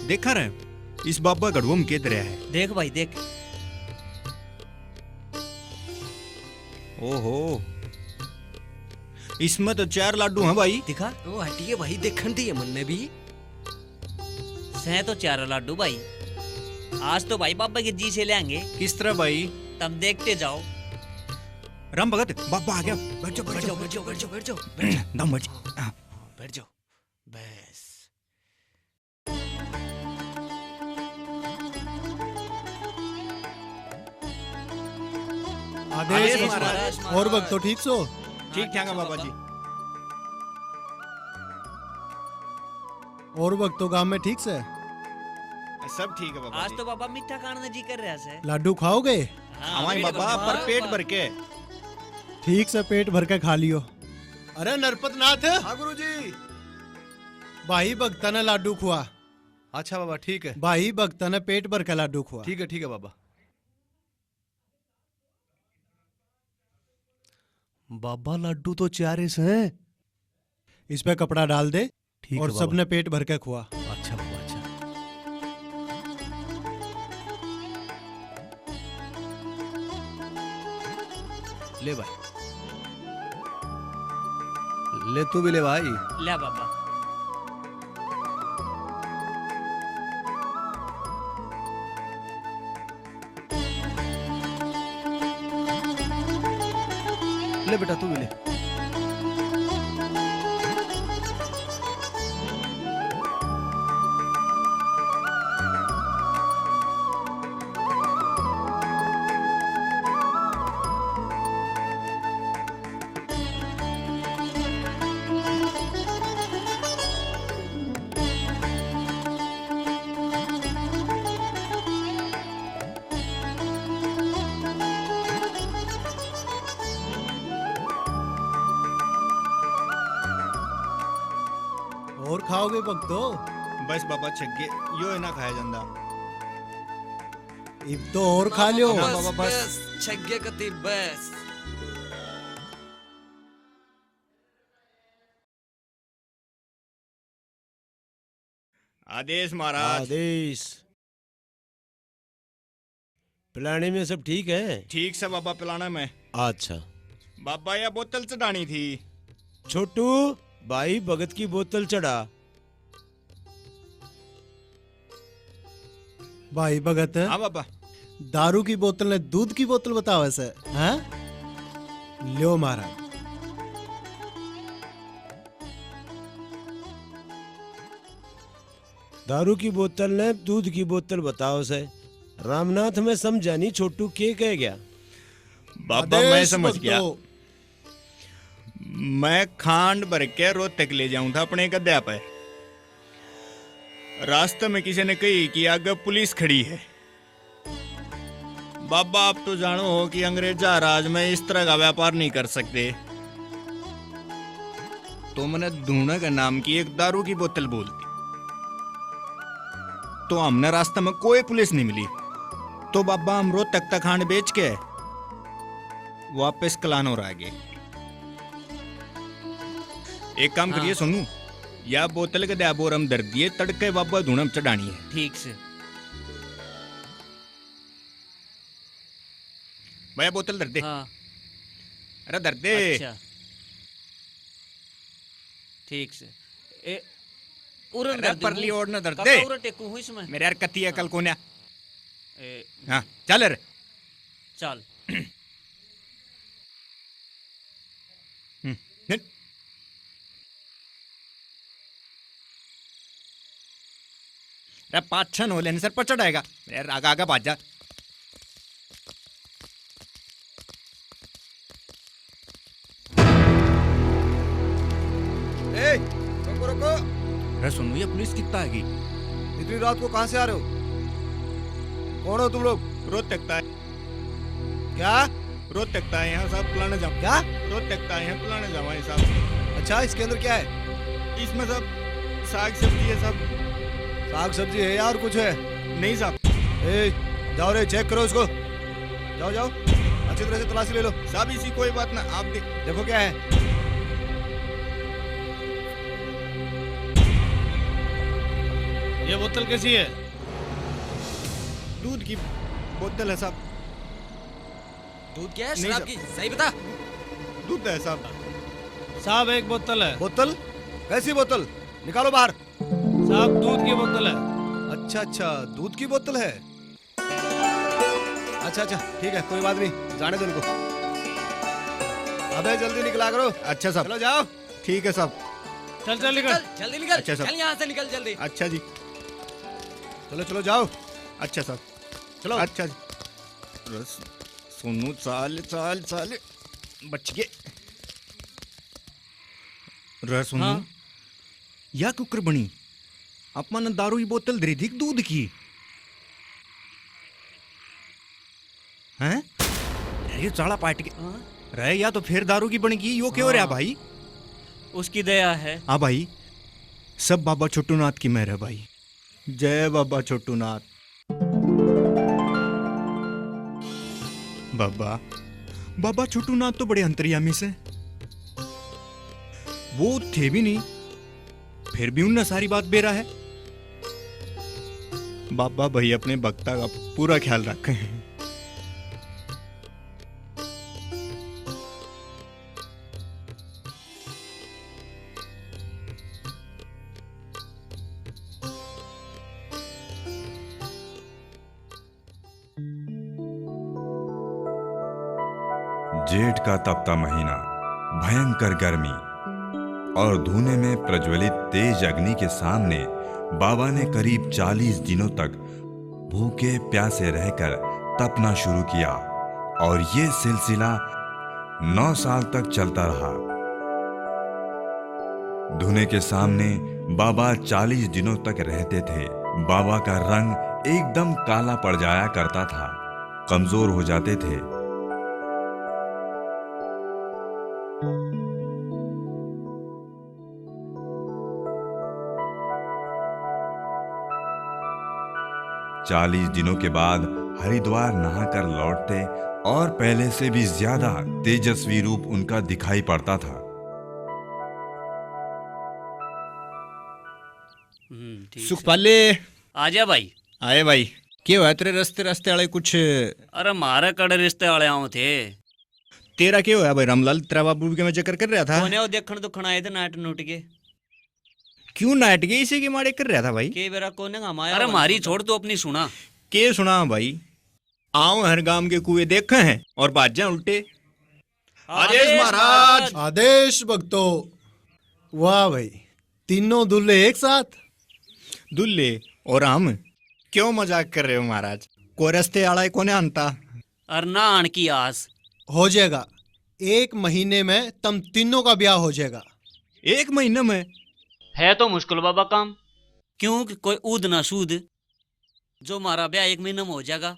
देखा रहे इस बाबा गढ़वो में केत रहा है। देख भाई देख। ओहो, इसमें तो 4 लाडू हैं भाई। दिखा वो हटिए भाई, देखन दिए मन ने भी। सह तो 4 लाडू भाई। आज तो भाई बाबा के जी से ले आएंगे। किस तरह भाई? तब देखते जाओ। राम भगत बाबा आ गया। बैठ जाओ बैठ जाओ बैठ जाओ बैठ जाओ बैठ जाओ बैठ जा, दम बैठ जा। बैठ जाओ। बस आदेश महाराज। और वक्त तो ठीक सो? ठीक ठाक है बाबा जी। और वक्त तो गांव में ठीक से? सब ठीक है बाबा आज जी। तो बाबा मीठा खाने जी कर रहा है। लाडू खाओगे? हमारे बाबा पर पेट भर के। ठीक से पेट भर के खा लियो। अरे नरपतनाथ। हाँ गुरुजी। भाई भक्ता ने लाडू खुआ। अच्छा बाबा ठीक है। भाई भक्ता ने पेट भर के लाडू खुआ। ठीक है बाबा। बाबा लाडू तो 4 हैं। इस पे कपड़ा डाल दे। ठीक और है बाबा। सबने पेट भर के खुआ। अच्छा बाबा अच्छा। ले भाई, ले तू भी ले भाई। ले बाबा। ले बेटा तू भी ले। और खाओगे भक्तो? बस बाबा छगे यो है ना खाया ਜਾਂਦਾ। इब तो और खा लियो। बाबा बस छग्गे कति बस। आदेश महाराज। आदेश। पिलाने में सब ठीक है? ठीक से बाबा पिलाना में। अच्छा बाबा यह बोतल चढ़ानी थी। छोटू भाई भगत की बोतल चढ़ा। भाई भगत। हाँ बाबा। दारू की बोतल ने दूध की बोतल बताओ ऐसे हैं? लो महाराज। दारू की बोतल ने दूध की बोतल बताओ से। रामनाथ में समझा नहीं, छोटू के कह गया? बाबा मैं समझ गया। मैं खांड भर के रोहतक ले जाऊं था अपने गद्या पर। रास्ते में किसी ने कही कि आगे पुलिस खड़ी है। बाबा आप तो जानो हो कि अंग्रेजा राज में इस तरह का व्यापार नहीं कर सकते। तो मैंने धूना के नाम की एक दारू की बोतल बोल दी, तो हमने रास्ते में कोई पुलिस नहीं मिली, तो बाबा हम रोज तक खांड बेच के वापस कलानौर आ गए। एक काम करिए सोनू, या बोतल के दाबोर हम दर दिए तड़के बाबा धूणम चढ़ानी है। ठीक से भैया बोतल दर दे। हाँ। अरे दर दे। अच्छा ठीक से उरन अरे दर दूँ। परली ओढ़ न दर कब दे। उरन टेकूं हूँ इसमें। मेरे यार कती है कल कोन्या। ए, हाँ चल रे। चल अरे पाछन हो लेने सर पर चढ़ाएगा। मेरे यार आगा आगा भाज जा। ए, रुको रुको। अरे सुनो ये पुलिस कितना आ गई? इतनी रात को कहाँ से आ रहे हो? कौन हो तुम लोग? रोज तकता है। क्या? रोज तकता है यहाँ साहब पुलाने जाओ। क्या? रोज तकता है यहाँ पुलाने जाओ भाई साहब। अच्छा इसके अंदर क्या है? इसमें सब साग सब्जी है सब। साग सब्जी है यार कुछ है? नहीं साहब। ए, जाओ रे चेक करो इसको। जाओ जाओ अच्छी तरह से तलाशी ले लो। साहब इसी कोई बात ना, आप देखो क्या है। ये बोतल कैसी है? दूध की बोतल है साहब। दूध क्या है? नहीं शराब साहब। की? सही बता। दूध है साहब। साहब एक बोतल है। बोतल? कैसी बोतल? निकालो बाहर। साहब दूध की बोतल है। अच्छा अच्छा दूध की बोतल है। अच्छा अच्छा ठीक है कोई बात नहीं, जाने दो इनको। अबे जल्दी निकला करो। अच्छा साहब। चलो जाओ। ठीक है साहब। चल चल निकल। जल्दी निकल। अच्छा साहब। चल यहाँ से निकल जल्दी। अच्छा जी। चलो चलो जाओ। अच्छा साहब। चलो। अच्छा जी। सुनो चाल चाल चाल बच गए। सुनो हाँ? या कुकर बनी अपना दारू की बोतल धरी थी दूध की हैं? ये चाला पाट के रहे या तो फिर दारू की बन गई यो क्यों रहा भाई? उसकी दया है। हाँ भाई सब बाबा छोटूनाथ की मेहर है भाई। जय बाबा छोटूनाथ। बाबा बाबा छोटूनाथ तो बड़े अंतर्यामी से, वो थे भी नहीं फिर भी उनने सारी बात बेरा है। बाबा भाई अपने भक्ता का पूरा ख्याल रखे हैं। जेठ का तपता महीना, भयंकर गर्मी और धुएं में प्रज्वलित तेज अग्नि के सामने बाबा ने करीब 40 दिनों तक भूखे प्यासे रहकर तपना शुरू किया और ये सिलसिला 9 साल तक चलता रहा। धुएं के सामने बाबा 40 दिनों तक रहते थे। बाबा का रंग एकदम काला पड़ जाया करता था, कमजोर हो जाते थे। चालीस दिनों के बाद हरिद्वार नहाकर लौटते और पहले से भी ज्यादा तेजस्वी रूप उनका दिखाई पड़ता था। सुखपाले आजा भाई। आए भाई क्यों हुआ तेरे रस्ते रस्ते वाले कुछ? अरे मारे कड़े रिश्ते वाले आओ थे। तेरा क्या हुआ भाई? रामलाल तेरा बाबू के मैं जिक्र कर रहा था। कोने वो देखण दुखण आए थे नाट नूट के। क्यों नाट गए इसी के मारे कर रहा था भाई? के बेरा कोने हमारा। अरे मारी छोड़ तो अपनी सुना। के सुना भाई? आओ हर गांव के कुएं देखे हैं और बाजा उल्टे। आदेश महाराज। आदेश भक्तो। वाह भाई तीनों दुल्हे एक साथ। दुल्हे और हम क्यों मजाक कर रहे हो महाराज? कोई रस्ते आड़ा कोने आनता। अरना आन की आस हो जाएगा 1 महीने में तुम तीनों का ब्याह हो जाएगा। 1 महीने में? है तो मुश्किल बाबा काम। क्यों कि कोई ऊद ना सूद जो हमारा ब्याह 1 महीने में हो जाएगा।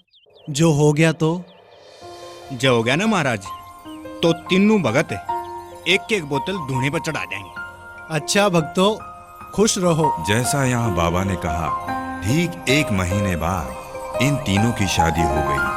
जो हो गया तो? जो हो गया ना महाराज, तो तीनों भगत एक एक बोतल धूने पर चढ़ा जाएंगे। अच्छा भक्तों, खुश रहो। जैसा यहाँ बाबा ने कहा, ठीक 1 महीने बाद इन तीनों की शादी हो गई।